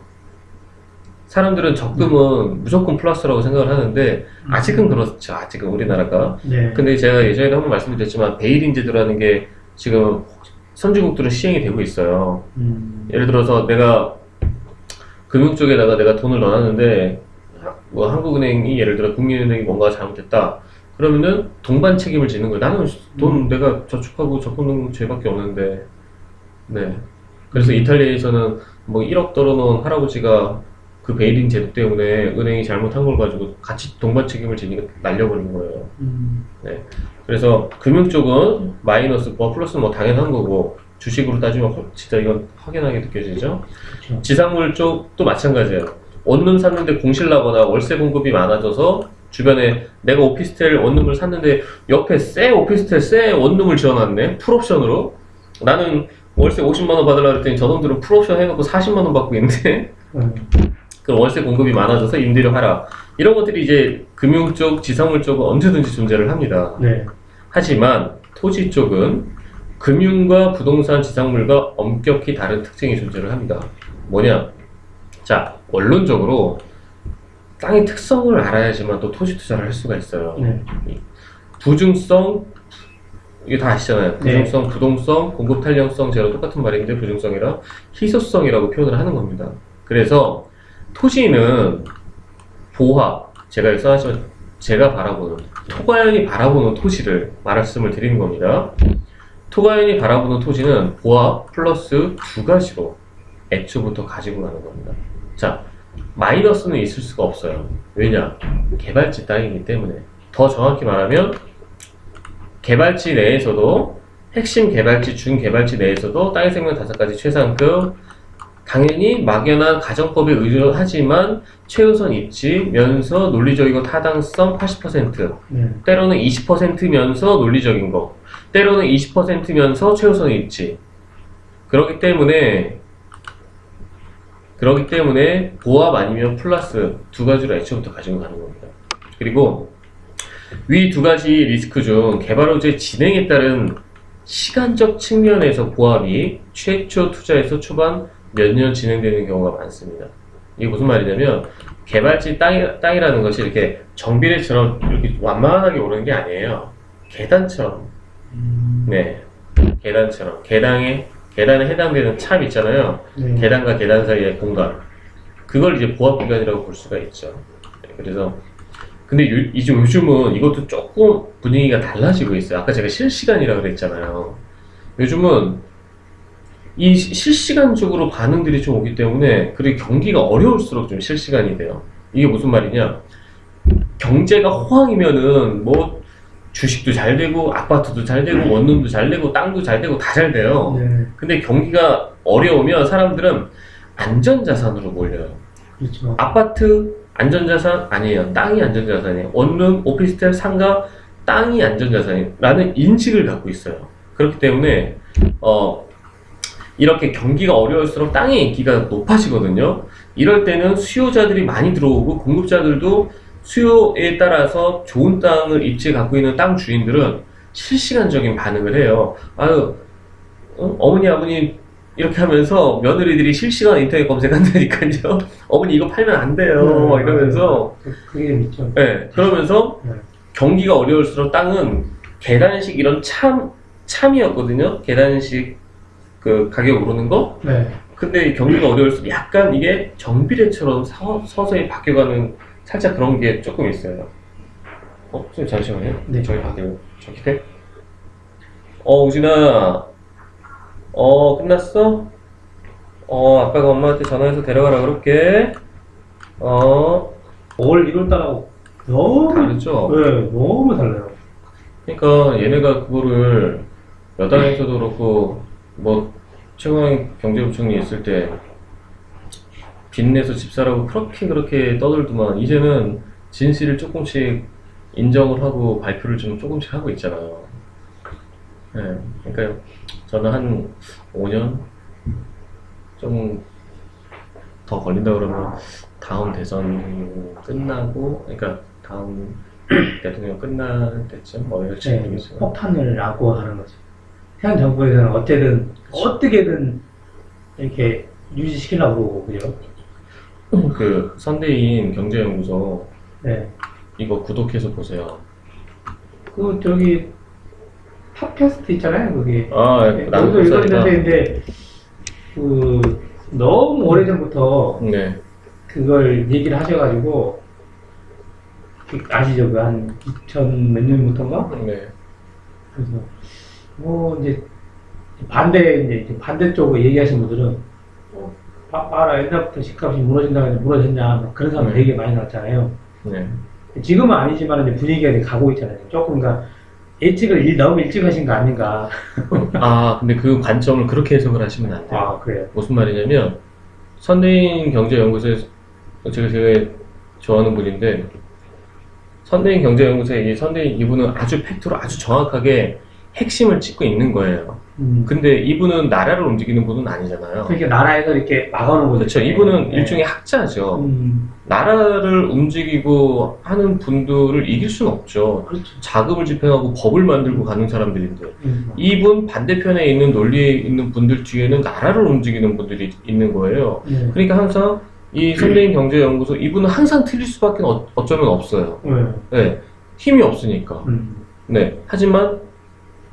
사람들은 적금은 무조건 플러스라고 생각을 하는데 아직은 그렇죠. 아직은 우리나라가. 네. 근데 제가 예전에도 한번 말씀드렸지만 베일 인제도라는 게 지금 선진국들은 시행이 되고 있어요. 예를 들어서 내가 금융 쪽에다가 내가 돈을 넣어놨는데 뭐 한국은행이 예를 들어 국민은행이 뭔가 잘못했다. 그러면은 동반 책임을 지는 거예요. 나는 돈 내가 저축하고 적금 넣은 죄밖에 없는데. 네. 그래서 이탈리아에서는 뭐 1억 떨어놓은 할아버지가 그 베이링 제도 때문에 은행이 잘못한 걸 가지고 같이 동반 책임을 지니까 날려버린 거예요. 네. 그래서 금융 쪽은 마이너스, 뭐 플러스는 뭐 당연한 거고 주식으로 따지면 진짜 이건 확연하게 느껴지죠. 그렇죠. 지상물 쪽도 마찬가지예요. 원룸 샀는데 공실 나거나 월세 공급이 많아져서 주변에 내가 오피스텔 원룸을 샀는데 옆에 새 오피스텔 새 원룸을 지어놨네. 풀옵션으로. 나는 월세 50만 원 받으려고 했더니 저놈들은 풀옵션 해놓고 40만 원 받고 있는데 그 월세 공급이 많아져서 임대료 하락. 이런 것들이 이제 금융 쪽, 지상물 쪽은 언제든지 존재를 합니다. 네. 하지만 토지 쪽은 금융과 부동산, 지상물과 엄격히 다른 특징이 존재를 합니다. 뭐냐? 자, 원론적으로 땅의 특성을 알아야지만 또 토지 투자를 할 수가 있어요. 네. 부중성, 이거 다 아시잖아요. 네. 부중성, 부동성, 공급 탄력성, 제가 똑같은 말인데 부중성이라 희소성이라고 표현을 하는 겁니다. 그래서 토지는 보화, 제가 써놨지만 제가 바라보는, 토가연이 바라보는 토지를 말씀을 드리는 겁니다. 토가연이 바라보는 토지는 보화 플러스 두 가지로 애초부터 가지고 가는 겁니다. 자, 마이너스는 있을 수가 없어요. 왜냐? 개발지 땅이기 때문에. 더 정확히 말하면 개발지 내에서도 핵심 개발지, 준개발지 내에서도 땅의 생명 5가지 최상급, 당연히 막연한 가정법에 의존하지만 최우선 입지면서 논리적이고 타당성 80%, 때로는 20%면서 논리적인 거, 때로는 20%면서 최우선 입지. 그렇기 때문에 보합 아니면 플러스 두 가지로 애초부터 가지고 가는 겁니다. 그리고 위 두 가지 리스크 중 개발 호재 진행에 따른 시간적 측면에서 보합이 최초 투자에서 초반 몇 년 진행되는 경우가 많습니다. 이게 무슨 말이냐면 개발지 땅이라는 것이 이렇게 정비례처럼 이렇게 완만하게 오르는 게 아니에요. 계단처럼. 네, 계단처럼. 계단에 해당되는 참 있잖아요. 계단과 계단 사이의 공간. 그걸 이제 보합 구간이라고 볼 수가 있죠. 네, 그래서 근데 요즘은 이것도 조금 분위기가 달라지고 있어요. 아까 제가 실시간이라고 그랬잖아요. 요즘은 이 실시간적으로 반응들이 좀 오기 때문에 그리고 경기가 어려울수록 좀 실시간이 돼요. 이게 무슨 말이냐? 경제가 호황이면은 뭐 주식도 잘 되고 아파트도 잘 되고 원룸도 잘 되고 땅도 잘 되고 다 잘 돼요. 근데 경기가 어려우면 사람들은 안전자산으로 몰려요. 그렇죠. 아파트 안전자산 아니에요. 땅이 안전자산이에요. 원룸, 오피스텔, 상가, 땅이 안전자산이라는 인식을 갖고 있어요. 그렇기 때문에 이렇게 경기가 어려울수록 땅의 인기가 높아지거든요. 이럴 때는 수요자들이 많이 들어오고 공급자들도 수요에 따라서 좋은 땅을 입지에 갖고 있는 땅 주인들은 실시간적인 반응을 해요. 아유, 어머니, 아버님 이렇게 하면서 며느리들이 실시간 인터넷 검색한다니까요. 어머니 이거 팔면 안 돼요. 막 이러면서. 그게 재밌죠. 네, 그러면서 경기가 어려울수록 땅은 계단식 이런 참이었거든요. 계단식 그 가격 오르는 거. 근데 경기가 어려울수록 약간 이게 정비례처럼 서서히 바뀌어가는 살짝 그런 게 조금 있어요. 선생님 잠시만요. 네. 저기 바뀌어요. 저기 돼? 우진아. 끝났어? 아빠가 엄마한테 전화해서 데려가라 그럴게. 5월 1월달하고 너무 다르죠? 네, 너무 달라요. 그러니까 얘네가 그거를 여당에서도 그렇고 뭐 최고의 경제부총리 있을 때 빚내서 집 사라고 그렇게 떠들더만 이제는 진실을 조금씩 인정을 하고 발표를 좀 조금씩 하고 있잖아요. 네, 그러니까 저는 한 5년 좀 더 걸린다 그러면 다음 대선 끝나고, 그러니까 다음 대통령 끝날 때쯤 어떨지 모르겠지만 폭탄을 안고 하는 거죠. 현 정부에서는 어떻게든 이렇게 유지시키려고 그러고 그죠? 그 선대인 경제연구소 이거 구독해서 보세요. 그 저기 팟캐스트 있잖아요, 거기. 나도 이거 있는데 그 너무 오래전부터 그걸 얘기를 하셔가지고 아시죠? 그 한 2000 몇 년부터인가? 그래서 뭐 이제 반대쪽으로 얘기하신 분들은 알아. 옛날부터 집값이 무너진다고 해서 무너졌냐. 뭐 그런 사람 되게 많이 나왔잖아요. 네. 지금은 아니지만 이제 분위기가 이제 가고 있잖아요. 조금 더 예측을 너무 일찍 하신 거 아닌가. 아, 근데 그 관점을 그렇게 해석을 하시면 안 돼요. 아, 그래요. 무슨 말이냐면, 선대인 경제연구소에 제가 되게 좋아하는 분인데, 선대인 경제연구소의 이 선대인 이분은 아주 팩트로 아주 정확하게 핵심을 짚고 있는 거예요. 근데 이분은 나라를 움직이는 분은 아니잖아요. 그러니까 나라에서 이렇게 막아놓은 거죠. 그렇죠. 이분은 네. 일종의 학자죠. 음, 나라를 움직이고 하는 분들을 이길 수는 없죠. 그렇죠. 자금을 집행하고 법을 만들고 가는 사람들인데, 음, 이분 반대편에 있는 논리에 있는 분들 뒤에는 나라를 움직이는 분들이 있는 거예요. 네. 그러니까 항상 이 선대인 경제연구소 이분은 항상 틀릴 수밖에 어쩌면 없어요. 네. 네, 힘이 없으니까. 음, 네, 하지만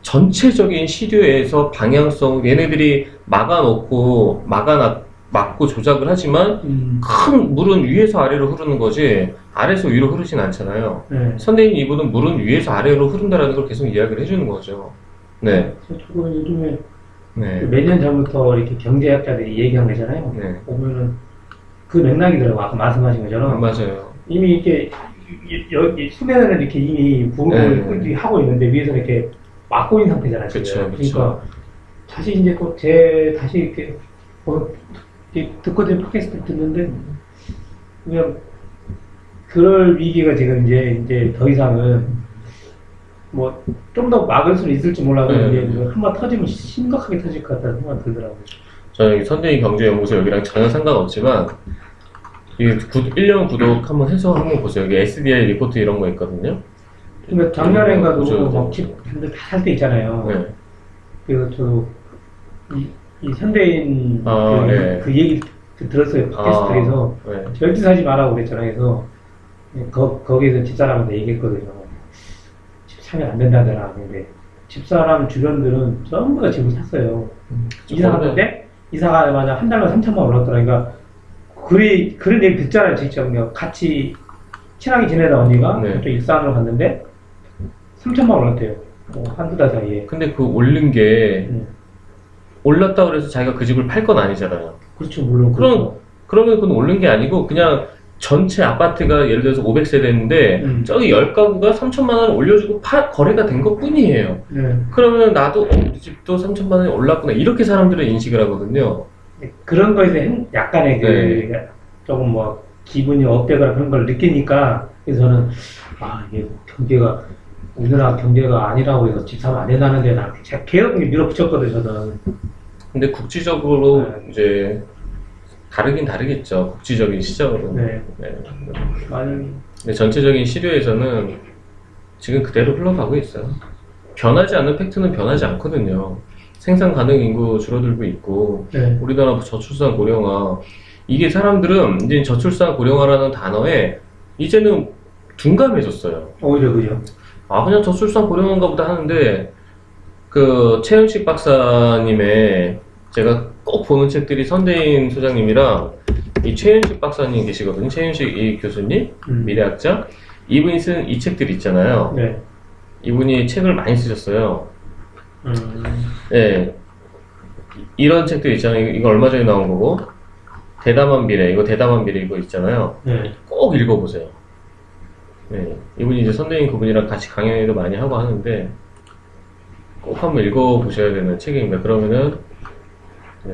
전체적인 시류에서 방향성 얘네들이 막아놓고 막고 조작을 하지만 큰 물은 위에서 아래로 흐르는 거지 아래에서 위로 흐르진 않잖아요. 네. 선대인 이분은 물은 위에서 아래로 흐른다라는 걸 계속 이야기를 해주는 거죠. 네, 저도 요즘에 네, 몇 년 전부터 이렇게 경제학자들이 얘기한 거잖아요. 네, 보면은 그 맥락이더라고. 아까 말씀하신 것처럼. 맞아요. 이미 이렇게 여기 수면에는 이렇게 이미 부글부글 네. 하고 있는데 위에서 이렇게 막고 있는 상태잖아요. 지금. 그쵸, 그쵸. 그러니까 다시 이제 또 다시 이렇게 이렇게 듣고 된 팟캐스트 듣는데 그냥 그럴 위기가 지금 이제 더 이상은 뭐 좀 더 막을 수는 있을지 몰라도 네. 이제 한번 터지면 심각하게 터질 것 같다는 생각이 들더라고요. 저는 여기 선대인 경제연구소 여기랑 전혀 상관없지만 이 1년 구독 한번 해서 한번 보세요. 여기 SDI 리포트 이런 거 있거든요. 그러니까 작년엔가도 그죠. 막집 살 때 있잖아요. 네. 그래서 저도 이 현대인 아, 네. 그 얘기 들었어요. 팟캐스트에서 네. 절대 사지 말라고 그랬잖아요. 그래서 거기에서 집사람한테 얘기했거든요. 집 사면 안 된다더라. 근데 집사람 주변들은 전부 다 집을 샀어요. 이사 갔는데 이사 가자마자 한 달만 3천만 원 올랐더라. 그러니까 그런 얘기 듣잖아요. 직접 그냥 같이 친하게 지내다 언니가 네. 또 일산으로 갔는데 3천만 원 올랐대요. 한두 달 사이에. 근데 그 오른 게 올랐다 그래서 자기가 그 집을 팔 건 아니잖아요. 그렇죠. 물론 그러면 그건 오른 게 아니고 그냥 전체 아파트가 예를 들어서 500세대인데 저기 10가구가 3천만 원을 올려주고 거래가 된 것 뿐이에요. 네. 그러면 나도 우리 집도 3천만 원이 올랐구나 이렇게 사람들은 인식을 하거든요. 그런 거에서 약간의 네. 조금 뭐 기분이 업되거나 그런 걸 느끼니까 그래서 저는 이게 경제가 우리나라 경제가 아니라고 해서 집 사면 안 된다는데 나 제가 계속 밀어붙였거든요. 저는. 근데 국지적으로 네. 이제 다르긴 다르겠죠. 국지적인 시장으로. 네. 네. 많이 근데 전체적인 시류에서는 지금 그대로 흘러가고 있어요. 변하지 않는 팩트는 변하지 않거든요. 생산 가능 인구 줄어들고 있고, 네. 우리나라 저출산 고령화. 이게 사람들은 이제 저출산 고령화라는 단어에 이제는 둔감해졌어요. 오히려 그죠. 그냥 저출산 고령화인가 보다 하는데, 그 최윤식 박사님의 제가 꼭 보는 책들이 선대인 소장님이랑 이 최윤식 박사님 계시거든요. 최윤식 이 교수님, 미래학자. 이분이 쓴 이 책들 있잖아요. 네. 이분이 책을 많이 쓰셨어요. 네. 이런 책들 있잖아요. 이거 얼마 전에 나온 거고. 대담한 미래, 이거 있잖아요. 네. 꼭 읽어보세요. 네. 이분이 이제 선대인 그분이랑 같이 강연회도 많이 하고 하는데, 꼭 한번 읽어보셔야 되는 책입니다. 그러면은,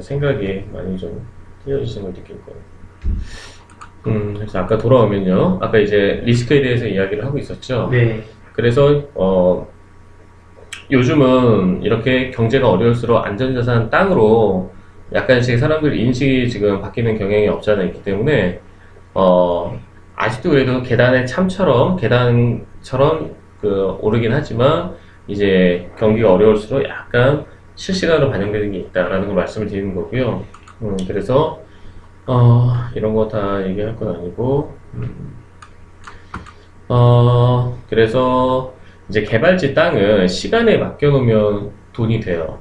생각이 많이 좀 틀려지시는 걸 느낄 거예요. 그래서 아까 돌아오면요. 아까 이제 리스크에 대해서 이야기를 하고 있었죠. 네. 그래서, 요즘은 이렇게 경제가 어려울수록 안전자산 땅으로 약간씩 사람들 인식이 지금 바뀌는 경향이 없지 않아 있기 때문에, 아직도 그래도 계단처럼 오르긴 하지만, 이제 경기가 어려울수록 약간 실시간으로 반영되는 게 있다라는 걸 말씀을 드리는 거고요. 그래서 이런 거 다 얘기할 건 아니고, 그래서 이제 개발지 땅은 시간에 맡겨놓으면 돈이 돼요.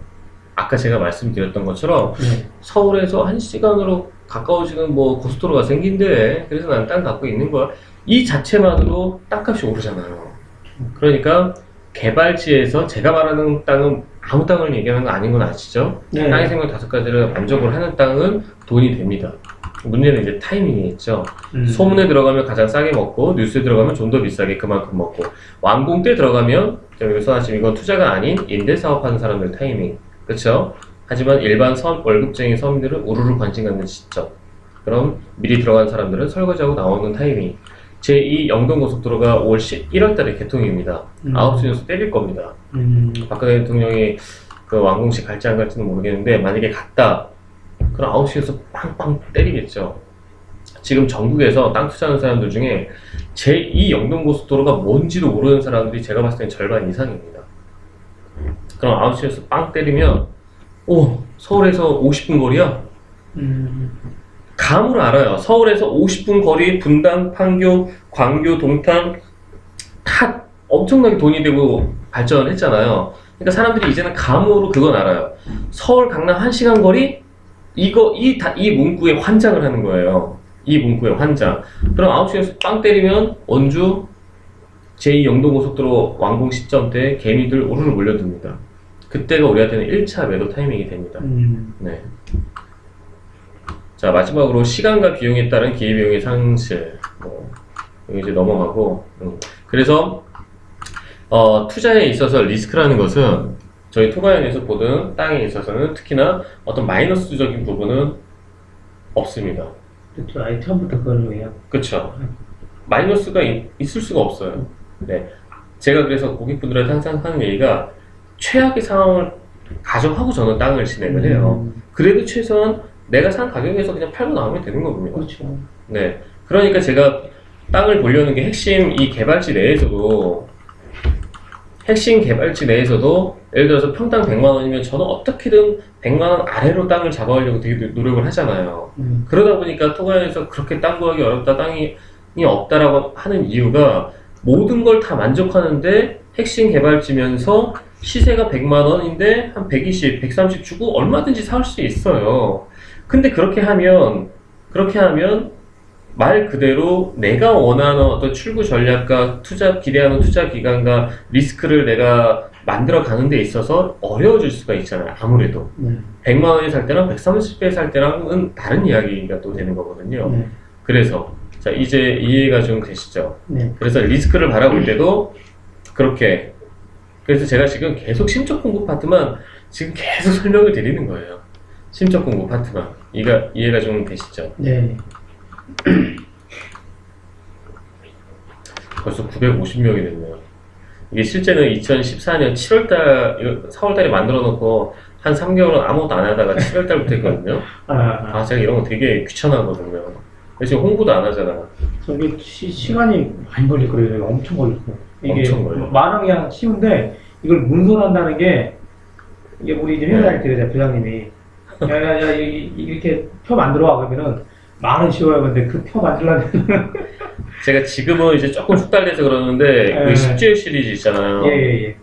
아까 제가 말씀드렸던 것처럼 네. 서울에서 1시간으로 가까워지는 뭐 고속도로가 생긴대. 그래서 난 땅 갖고 있는 거야. 이 자체만으로 땅값이 오르잖아요. 그러니까 개발지에서 제가 말하는 땅은 아무 땅을 얘기하는 거 아닌 건 아시죠? 네. 땅의 생명 5가지를 만족을 하는 땅은 돈이 됩니다. 문제는 이제 타이밍이겠죠. 소문에 들어가면 가장 싸게 먹고 뉴스에 들어가면 좀 더 비싸게 그만큼 먹고 완공 때 들어가면 선생님 이건 투자가 아닌 임대 사업하는 사람들 타이밍 그렇죠? 하지만 일반 월급쟁이 서민들은 우르르 관심 갖는 시점 그럼 미리 들어간 사람들은 설거지하고 나오는 타이밍 제2 영동고속도로가 5월 1월 달에 개통입니다. 9시 뉴스 때릴 겁니다. 박근혜 대통령이 그 완공식 갈지 안 갈지는 모르겠는데 만약에 갔다 그럼 9시에서 빵빵 때리겠죠. 지금 전국에서 땅 투자하는 사람들 중에 제2 영동고속도로가 뭔지도 모르는 사람들이 제가 봤을 땐 절반 이상입니다. 그럼 9시에서 빵 때리면 오 서울에서 50분 거리야? 감으로 알아요. 서울에서 50분 거리 분당, 판교, 광교, 동탄 다 엄청나게 돈이 되고 발전을 했잖아요. 그러니까 사람들이 이제는 감으로 그건 알아요. 서울, 강남 1시간 거리? 이 문구에 환장을 하는 거예요. 이 문구에 환장. 그럼 9시에서 빵 때리면 원주 제2 영동고속도로 완공 시점 때 개미들 우르르 몰려듭니다. 그때가 우리한테는 1차 매도 타이밍이 됩니다. 네. 자, 마지막으로 시간과 비용에 따른 기회비용의 상실. 이거 이제 넘어가고. 그래서, 투자에 있어서 리스크라는 것은 저희 토가연에서 보던 땅에 있어서는 특히나 어떤 마이너스적인 부분은 없습니다. 그렇죠. 아예 처음부터 그런 거예요. 그쵸. 마이너스가 있을 수가 없어요. 네. 제가 그래서 고객분들한테 항상 하는 얘기가 최악의 상황을 가정하고 저는 땅을 진행을 해요. 그래도 최소한 내가 산 가격에서 그냥 팔고 나오면 되는 겁니다. 그렇죠. 네. 그러니까 제가 땅을 보려는 게 핵심 이 개발지 내에서도 예를 들어서 평당 100만 원이면 저는 어떻게든 100만 원 아래로 땅을 잡아오려고 되게 노력을 하잖아요. 그러다 보니까 토가연에서 그렇게 땅 구하기 어렵다, 땅이 없다라고 하는 이유가 모든 걸 다 만족하는데 핵심 개발지면서 시세가 100만 원인데 한 120, 130 주고 얼마든지 살 수 있어요. 근데 그렇게 하면 말 그대로 내가 원하는 어떤 출구 전략과 기대하는 투자 기간과 리스크를 내가 만들어 가는 데 있어서 어려워질 수가 있잖아요. 아무래도. 100만 원에 살 때랑 130배에 살 때랑은 다른 이야기가 또 되는 거거든요. 그래서 자 이제 이해가 좀 되시죠? 그래서 리스크를 바라볼 때도 그렇게 그래서 제가 지금 계속 심적 공급 파트만 지금 계속 설명을 드리는 거예요. 심적 공급 파트만 이해가 좀 되시죠? 네. 벌써 950명이 됐네요. 이게 실제는 2014년 7월달, 4월달에 만들어 놓고 한 3개월은 아무것도 안 하다가 7월달부터 했거든요. 제가 이런 거 되게 귀찮아하거든요. 그래서 지금 홍보도 안 하잖아. 저게 시간이 많이 걸릴 거예요. 엄청 걸릴 거예요. 이게 엄청 걸려. 말은 그냥 쉬운데 이걸 문서한다는 게 이게 우리 이제 회사 다닐 때 그러잖아요. 부장님이 야 이렇게 표 만들어 와 그러면은 말은 쉬워요. 근데 그 표 만들려면 제가 지금은 이제 조금 숙달돼서 그러는데 그 10제휴 시리즈 있잖아요. 예.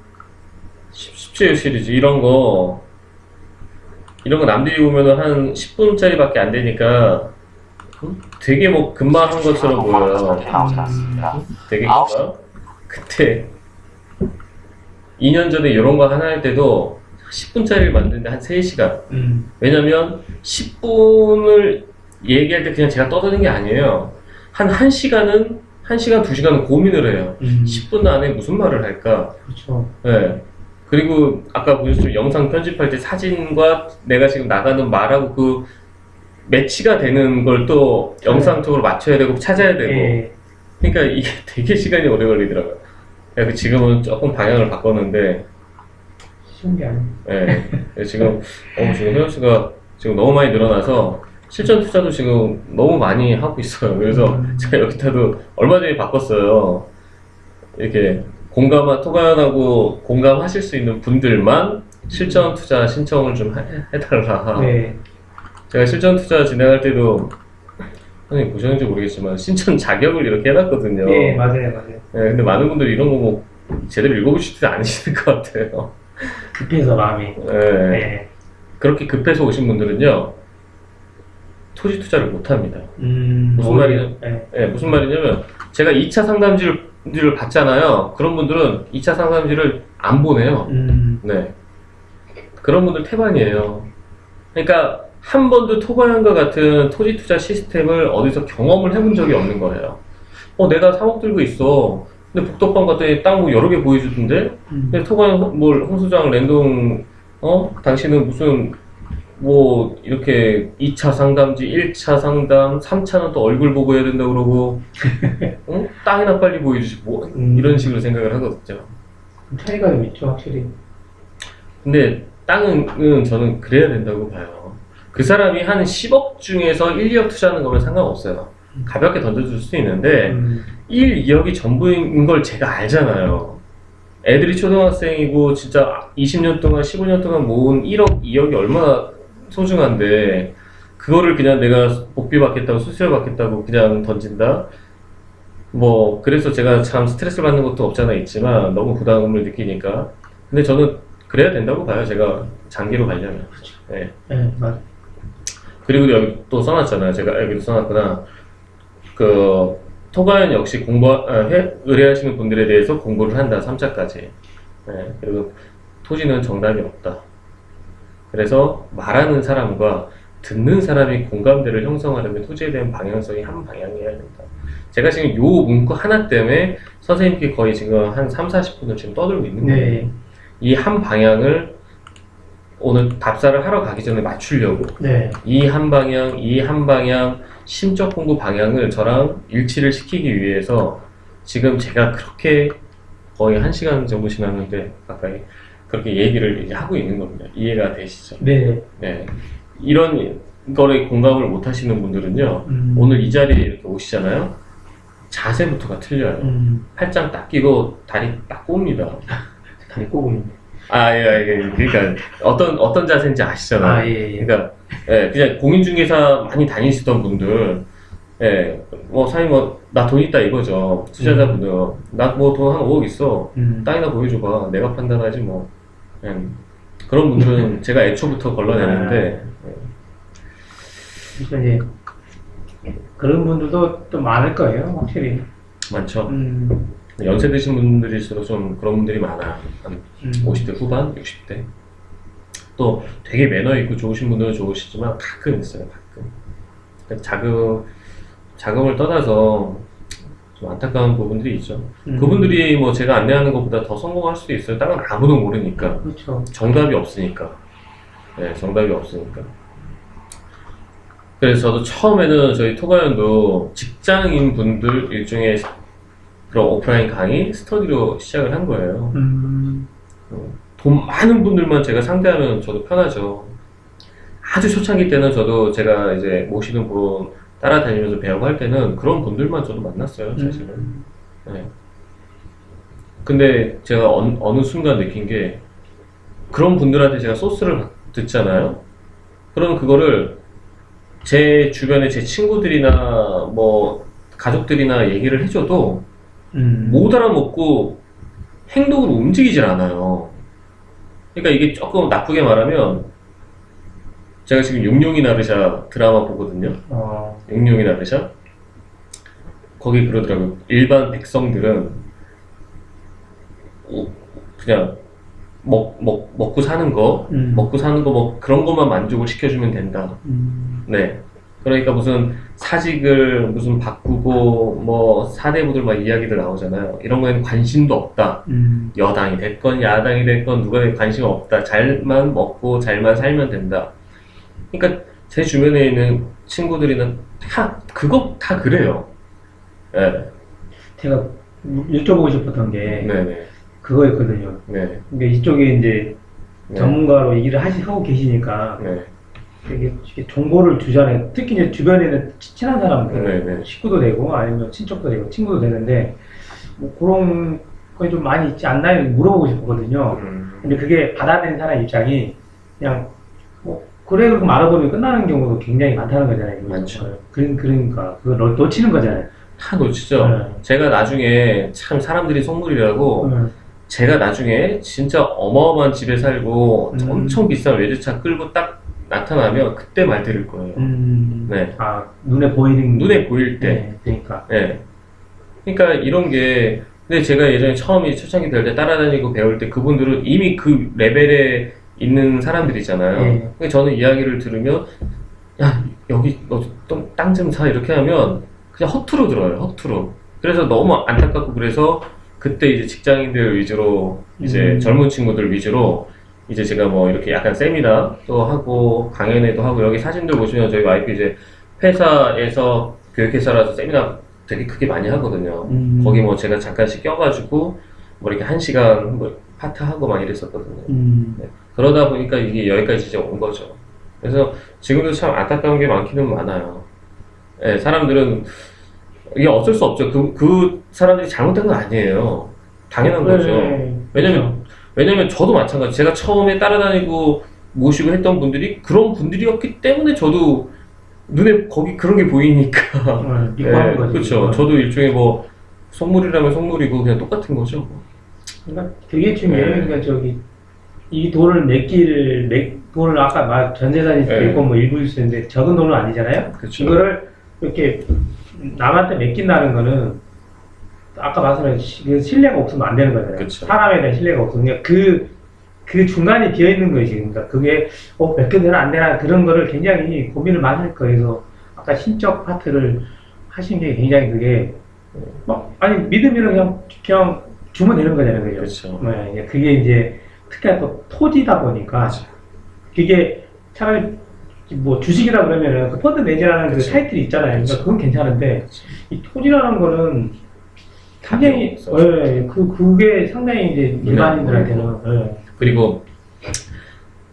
10제휴 시리즈 이런 거 남들이 보면은 한 10분짜리밖에 안 되니까 되게 뭐 금방 한 것처럼 보여요. 되게 길어요. 그때 2년 전에 이런 거 하나 할 때도 10분짜리를 만드는데 한 3시간. 왜냐면 10분을 얘기할 때 그냥 제가 떠드는 게 아니에요. 한 1시간, 2시간은 고민을 해요. 10분 안에 무슨 말을 할까? 그렇죠. 네. 그리고 아까 보셨지만 영상 편집할 때 사진과 내가 지금 나가는 말하고 그 매치가 되는 걸 또 영상적으로 맞춰야 되고 찾아야 되고. 예. 그러니까 이게 되게 시간이 오래 걸리더라고요. 그래서 지금은 조금 방향을 바꿨는데, 쉬운 게 아니에요. 네. 지금 회원수가 지금 너무 많이 늘어나서 실전 투자도 지금 너무 많이 하고 있어요. 그래서 제가 여기다도 얼마 전에 바꿨어요. 이렇게 토가연하고 공감하실 수 있는 분들만 실전 투자 신청을 좀 해달라. 네. 제가 실전 투자 진행할 때도 선생님 보셨는지 모르겠지만 신청 자격을 이렇게 해놨거든요. 예, 맞아요. 네, 근데 많은 분들이 이런 거 뭐 제대로 읽어보시지 않으시는 것 같아요. 급해서 마음이. 네. 네. 그렇게 급해서 오신 분들은요, 토지 투자를 못 합니다. 무슨 무슨 말이냐면, 제가 2차 상담지를 상담지를 받잖아요. 그런 분들은 2차 상담지를 안 보내요. 네. 그런 분들 태반이에요. 그러니까 한 번도 토바양과 같은 토지 투자 시스템을 어디서 경험을 해본 적이 없는 거예요. 내가 3억 들고 있어. 근데 복덕방 갔더니 땅 뭐 여러 개 보여주던데? 근데 토바양 홍수장 랜동, 당신은 무슨, 뭐, 이렇게 2차 상담지, 1차 상담, 3차는 또 얼굴 보고 해야 된다고 그러고, 땅이나 빨리 보여주지, 뭐, 이런 식으로 생각을 하거든요. 차이가 좀 있죠, 확실히. 근데 땅은 저는 그래야 된다고 봐요. 그 사람이 한 10억 중에서 1, 2억 투자하는 거면 상관없어요. 가볍게 던져줄 수 있는데, 1, 2억이 전부인 걸 제가 알잖아요. 애들이 초등학생이고, 진짜 20년 동안, 15년 동안 모은 1억, 2억이 얼마나 소중한데, 그거를 그냥 내가 복비 받겠다고, 수수료 받겠다고 그냥 던진다? 뭐, 그래서 제가 참 스트레스 받는 것도 없잖아 있지만, 너무 부담을 느끼니까. 근데 저는 그래야 된다고 봐요. 제가 장기로 가려면. 네. 네, 맞아. 그리고 여기 또 써놨잖아요. 제가 여기도 써놨구나. 토가연 역시 의뢰하시는 분들에 대해서 공부를 한다. 3차까지. 네. 그리고 토지는 정답이 없다. 그래서 말하는 사람과 듣는 사람이 공감대를 형성하려면 토지에 대한 방향성이 한 방향이어야 된다. 제가 지금 요 문구 하나 때문에 선생님께 거의 지금 한 3, 40분을 지금 떠들고 있는 거예요. 네. 이 한 방향을 오늘 답사를 하러 가기 전에 맞추려고 네. 이 한 방향 심적 공부 방향을 저랑 일치를 시키기 위해서 지금 제가 그렇게 거의 1시간 정도 지났는데 가까이 그렇게 얘기를 이제 하고 있는 겁니다. 이해가 되시죠? 네. 네. 이런 거에 공감을 못 하시는 분들은요, 오늘 이 자리에 이렇게 오시잖아요? 자세부터가 틀려요. 팔짱 딱 끼고 다리 딱 꼽니다. 다리 꼬고 있네. 그러니까 어떤 자세인지 아시잖아요. 아, 예, 예. 그러니까 그냥 공인중개사 많이 다니시던 분들, 사장님 나 돈 있다 이거죠. 투자자분들, 나 뭐 돈 한 5억 있어. 땅이나 보여줘봐. 내가 판단하지 뭐. 그런 분들은 제가 애초부터 걸러내는데. 그러니까 이제 그런 분들도 또 많을 거예요, 확실히. 많죠. 연세 드신 분들일수록 좀 그런 분들이 많아요. 한 50대 후반, 60대. 또 되게 매너 있고 좋으신 분들은 좋으시지만 가끔 있어요, 가끔. 그러니까 자금을 떠나서 좀 안타까운 부분들이 있죠. 그분들이 뭐 제가 안내하는 것보다 더 성공할 수도 있어요. 다른 아무도 모르니까. 그렇죠. 정답이 없으니까. 네, 정답이 없으니까. 그래서 저도 처음에는 저희 토가연도 직장인 분들 일종의 그런 오프라인 강의 스터디로 시작을 한 거예요. 돈 많은 분들만 제가 상대하면 저도 편하죠. 아주 초창기 때는 저도 제가 이제 모시는 분 따라다니면서 배우고 할 때는 그런 분들만 저도 만났어요, 사실은. 네. 근데 제가 어느 순간 느낀 게 그런 분들한테 제가 소스를 듣잖아요. 그럼 그거를 제 주변에 제 친구들이나 뭐 가족들이나 얘기를 해줘도 못 알아먹고 행동으로 움직이질 않아요. 그러니까 이게 조금 나쁘게 말하면 제가 지금 용룡이 나르샤 드라마 보거든요. 용룡이 나르샤 거기 그러더라고요. 일반 백성들은 그냥 먹고 사는 거 뭐 그런 것만 만족을 시켜주면 된다. 네. 그러니까 무슨 사직을 무슨 바꾸고 뭐 사대부들 막 이야기들 나오잖아요. 이런 거에는 관심도 없다. 여당이 됐건 야당이 됐건 누가 됐건 관심 없다. 잘만 먹고 잘만 살면 된다. 그러니까 제 주변에 있는 친구들이는 그거 다 그래요. 네. 제가 여쭤보고 싶었던 게 네네. 그거였거든요. 네. 근데 이쪽에 이제 네. 전문가로 얘기를 하고 계시니까 네. 되게 정보를 주잖아요. 특히 이제 주변에는 친한 사람들, 네네. 식구도 되고 아니면 친척도 되고 친구도 되는데 뭐 그런 거 좀 많이 있지 않나요? 물어보고 싶었거든요. 근데 그게 받아들인 사람 입장이 그냥 뭐 그래 그렇게 말아보면 끝나는 경우도 굉장히 많다는 거잖아요. 많죠. 그러니까 그걸 놓치는 거잖아요. 다 놓치죠. 네. 제가 나중에 참 사람들이 속물이라고 제가 나중에 진짜 어마어마한 집에 살고 엄청 비싼 외제차 끌고 딱 나타나면 그때 말 들을 거예요. 네. 눈에 보이는 눈에 보일 때. 네, 그러니까. 네. 그러니까 이런 게 근데 제가 예전에 처음에 초창기 될 때 따라다니고 배울 때 그분들은 이미 그 레벨에 있는 사람들이잖아요. 네. 근데 저는 이야기를 들으면 야 여기 땅 좀 사 이렇게 하면 그냥 허투루 들어요. 허투루. 그래서 너무 안타깝고 그래서 그때 이제 직장인들 위주로 이제 젊은 친구들 위주로 이제 제가 뭐 이렇게 약간 세미나도 하고 강연회도 하고 여기 사진들 보시면 저희 와이프 이제 회사에서 교육회사라서 세미나 되게 크게 많이 하거든요. 거기 뭐 제가 잠깐씩 껴가지고 뭐 이렇게 1시간 뭐 파트하고 막 이랬었거든요. 네. 그러다 보니까 이게 여기까지 이제 온 거죠. 그래서 지금도 참 안타까운 게 많기는 많아요. 네, 사람들은 이게 어쩔 수 없죠. 그 사람들이 잘못된 건 아니에요. 당연한 거죠. 네. 왜냐면 저도 마찬가지. 제가 처음에 따라다니고 모시고 했던 분들이 그런 분들이었기 때문에 저도 눈에 거기 그런 게 보이니까. 믿고 하는 거지. 그렇죠. 저도 일종의 뭐 속물이라면 속물이고 그냥 똑같은 거죠. 그러니까 그게 중요해요. 네. 그러니까 저기 이 돈을 돈을 아까 말 전재산이 네. 있고 뭐 일부일 수 있는데 적은 돈은 아니잖아요. 그렇죠. 이거를 이렇게 남한테 맡긴다는 거는 아까 말씀하신 그 신뢰가 없으면 안 되는 거잖아요. 그쵸. 사람에 대한 신뢰가 없으면 그 중간이 비어 있는 거예요, 지금. 그러니까 그게 맡겨되나 안 되나 그런 거를 굉장히 고민을 많이 할 거예요. 그래서 아까 신적 파트를 하신 게 굉장히 그게 아니 믿으면 그냥 주면 되는 거잖아요, 그죠? 그렇죠. 네, 그게 이제 특히나 또 토지다 보니까 맞아. 그게 차라리 뭐 주식이라 그러면은 그 펀드 매니저라는 그 그쵸. 사이트들이 있잖아요. 그러니까 그쵸. 그건 괜찮은데 그쵸. 이 토지라는 거는 굉장히 그게 상당히 이제 일반인들한테는 그리고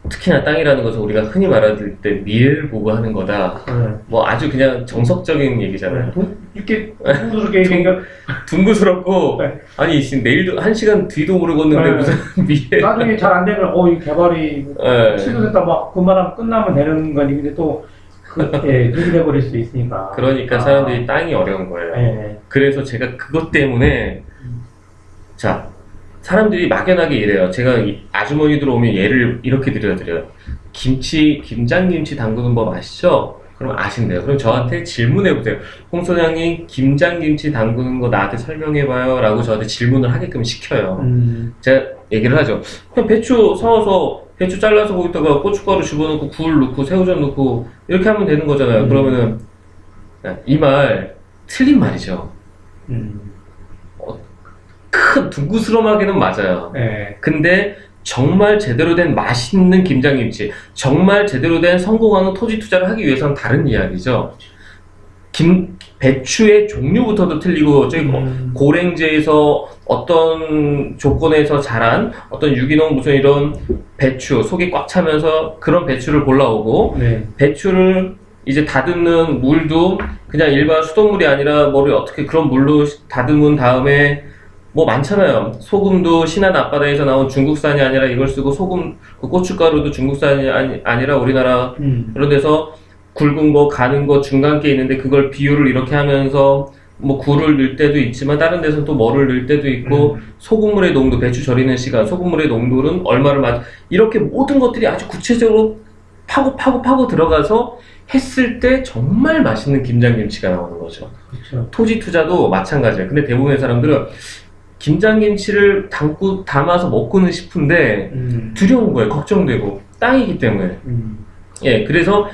특히나 땅이라는 것은 우리가 흔히 말할 때 미래를 보고 하는 거다. 뭐 아주 그냥 정석적인 얘기잖아요. 이렇게 둥그렇게 얘기하니까 둥그스럽고 네. 아니 지금 내일도 1시간 뒤도 모르겠는데 네. 무슨 미래? 나중에 잘 안 되면 이 개발이 네. 취소됐다 막 그 말하면 끝나면 되는 거니 근데 또 그렇게 돼버릴 수 있으니까. 그러니까 사람들이 땅이 어려운 거예요. 네. 그래서 제가 그것 때문에 자 사람들이 막연하게 이래요. 제가 이 아주머니들 오면 예를 이렇게 드려요. 김장김치 담그는 법 아시죠? 그럼 아신대요. 그럼 저한테 질문해보세요. 홍 소장님 김장김치 담그는 거 나한테 설명해봐요 라고 저한테 질문을 하게끔 시켜요. 제가 얘기를 하죠. 그냥 배추 사와서 배추 잘라서 거기다가 고춧가루 집어넣고 굴 넣고 새우젓 넣고 이렇게 하면 되는 거잖아요. 그러면은 이 말 틀린 말이죠. 큰 둥그스름하게는 맞아요. 네. 근데 정말 제대로 된 맛있는 김장김치, 정말 제대로 된 성공하는 토지 투자를 하기 위해서는 다른 이야기죠. 배추의 종류부터도 틀리고 저기 고랭지에서 어떤 조건에서 자란 어떤 유기농 무슨 이런 배추 속이 꽉 차면서 그런 배추를 골라오고 네. 배추를 이제 다듬는 물도 그냥 일반 수돗물이 아니라 뭐를 어떻게 그런 물로 다듬은 다음에 뭐 많잖아요. 소금도 신안 앞바다에서 나온 중국산이 아니라 이걸 쓰고 소금, 그 고춧가루도 중국산이 아니라 우리나라 이런 데서 굵은 거, 가는 거, 중간게 있는데 그걸 비율을 이렇게 하면서 뭐 굴을 넣을 때도 있지만 다른 데서는 또 뭐를 넣을 때도 있고 소금물의 농도, 배추 절이는 시간, 소금물의 농도는 얼마를 이렇게 모든 것들이 아주 구체적으로 파고 들어가서 했을 때 정말 맛있는 김장김치가 나오는 거죠. 그렇죠. 토지 투자도 마찬가지예요. 근데 대부분의 사람들은 김장김치를 담아서 먹고는 싶은데 두려운 거예요. 걱정되고 땅이기 때문에. 예, 그래서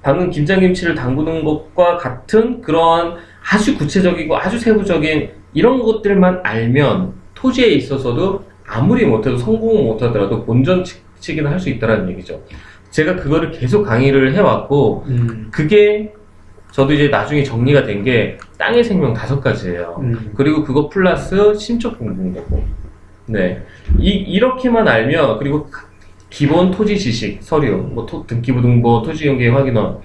방금 김장김치를 담그는 것과 같은 그러한 아주 구체적이고 아주 세부적인 이런 것들만 알면 토지에 있어서도 아무리 못해도 성공을 못하더라도 본전치기는 할 수 있다는 얘기죠. 제가 그거를 계속 강의를 해왔고 그게 저도 이제 나중에 정리가 된 게 땅의 생명 5가지예요. 그리고 그거 플러스 심적 공부인 거고. 네. 이렇게만 알면, 그리고 기본 토지 지식, 서류, 뭐 등기부등본, 토지경계 확인원,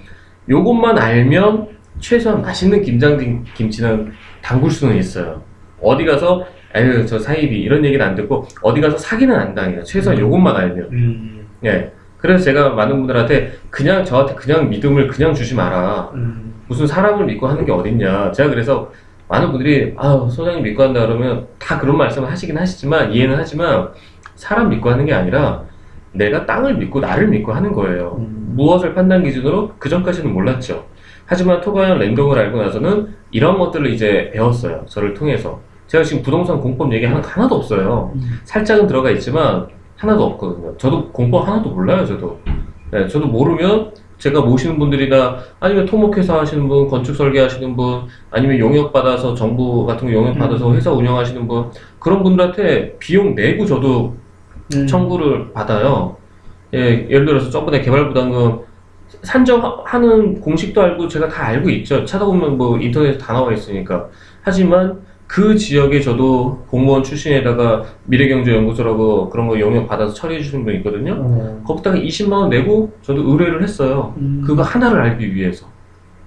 요것만 알면 최소한 맛있는 김치는 담글 수는 있어요. 어디 가서, 에휴, 저 사이비, 이런 얘기는 안 듣고, 어디 가서 사기는 안 당해요. 최소한 요것만 알면. 예. 그래서 제가 많은 분들한테 저한테 그냥 믿음을 그냥 주지 마라. 무슨 사람을 믿고 하는 게 어딨냐. 제가 그래서 많은 분들이 소장님 믿고 한다 그러면 다 그런 말씀을 하시긴 하시지만 이해는 하지만 사람 믿고 하는 게 아니라 내가 땅을 믿고 나를 믿고 하는 거예요. 무엇을 판단 기준으로 그 전까지는 몰랐죠. 하지만 토가형 랜덤을 알고 나서는 이런 것들을 이제 배웠어요. 저를 통해서. 제가 지금 부동산 공법 얘기 하나도 없어요. 살짝은 들어가 있지만 하나도 없거든요. 저도 공법 하나도 몰라요, 저도. 네, 저도 모르면 제가 모시는 분들이나 아니면 토목회사 하시는 분, 건축 설계 하시는 분, 아니면 용역 받아서 정부 같은 거 용역 받아서 회사 운영하시는 분, 그런 분들한테 비용 내고 저도 청구를 받아요. 예, 예를 들어서 저번에 개발부담금 산정하는 공식도 알고 제가 다 알고 있죠. 찾아보면 뭐 인터넷에 다 나와 있으니까. 하지만 그 지역에 저도 공무원 출신에다가 미래경제연구소라고 그런 거 용역 받아서 처리해 주시는 분 있거든요. 거기다가 20만 원 내고 저도 의뢰를 했어요. 그거 하나를 알기 위해서.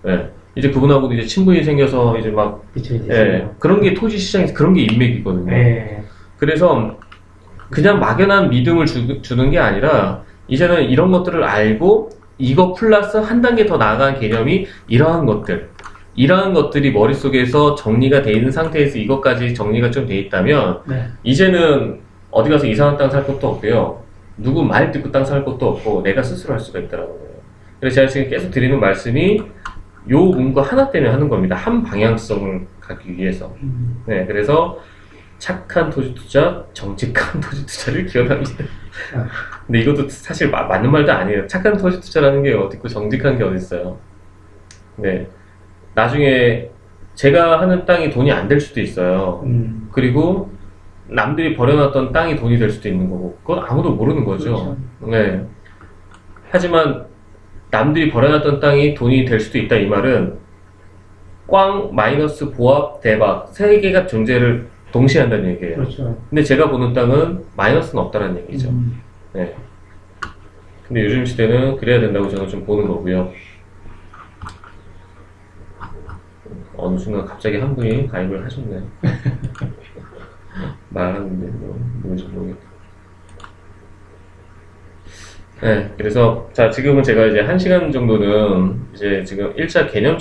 예. 이제 그분하고도 이제 친분이 생겨서 이제 막 그쵸, 이제. 예. 그런 게 토지 시장에서 그런 게 인맥이거든요. 네. 그래서 그냥 막연한 믿음을 주는 게 아니라 이제는 이런 것들을 알고 이거 플러스 한 단계 더 나아간 개념이 이러한 것들이 머릿속에서 정리가 돼 있는 상태에서 이것까지 정리가 좀 돼 있다면 네. 이제는 어디 가서 이상한 땅 살 것도 없고요. 누구 말 듣고 땅 살 것도 없고 내가 스스로 할 수가 있더라고요. 그래서 제가 지금 계속 드리는 말씀이 요 문구 하나 때문에 하는 겁니다. 한 방향성을 가기 위해서. 네, 그래서 착한 토지 투자, 정직한 토지 투자를 기원합니다. 근데 이것도 사실 맞는 말도 아니에요. 착한 토지 투자라는 게 어디 있고 정직한 게 어디 있어요. 네. 나중에 제가 하는 땅이 돈이 안 될 수도 있어요. 그리고 남들이 버려놨던 땅이 돈이 될 수도 있는 거고, 그건 아무도 모르는 거죠. 네. 하지만 남들이 버려놨던 땅이 돈이 될 수도 있다 이 말은 꽝, 마이너스, 보합, 대박 세 개가 존재를 동시에 한다는 얘기예요. 그렇죠. 근데 제가 보는 땅은 마이너스는 없다는 얘기죠. 네. 근데 요즘 시대는 그래야 된다고 저는 좀 보는 거고요. 어느 순간 갑자기 한 분이 가입을 하셨네요. 말하는데 뭔지 모르겠다. 네, 그래서 자 지금은 제가 이제 1시간 정도는 이제 지금 1차 개념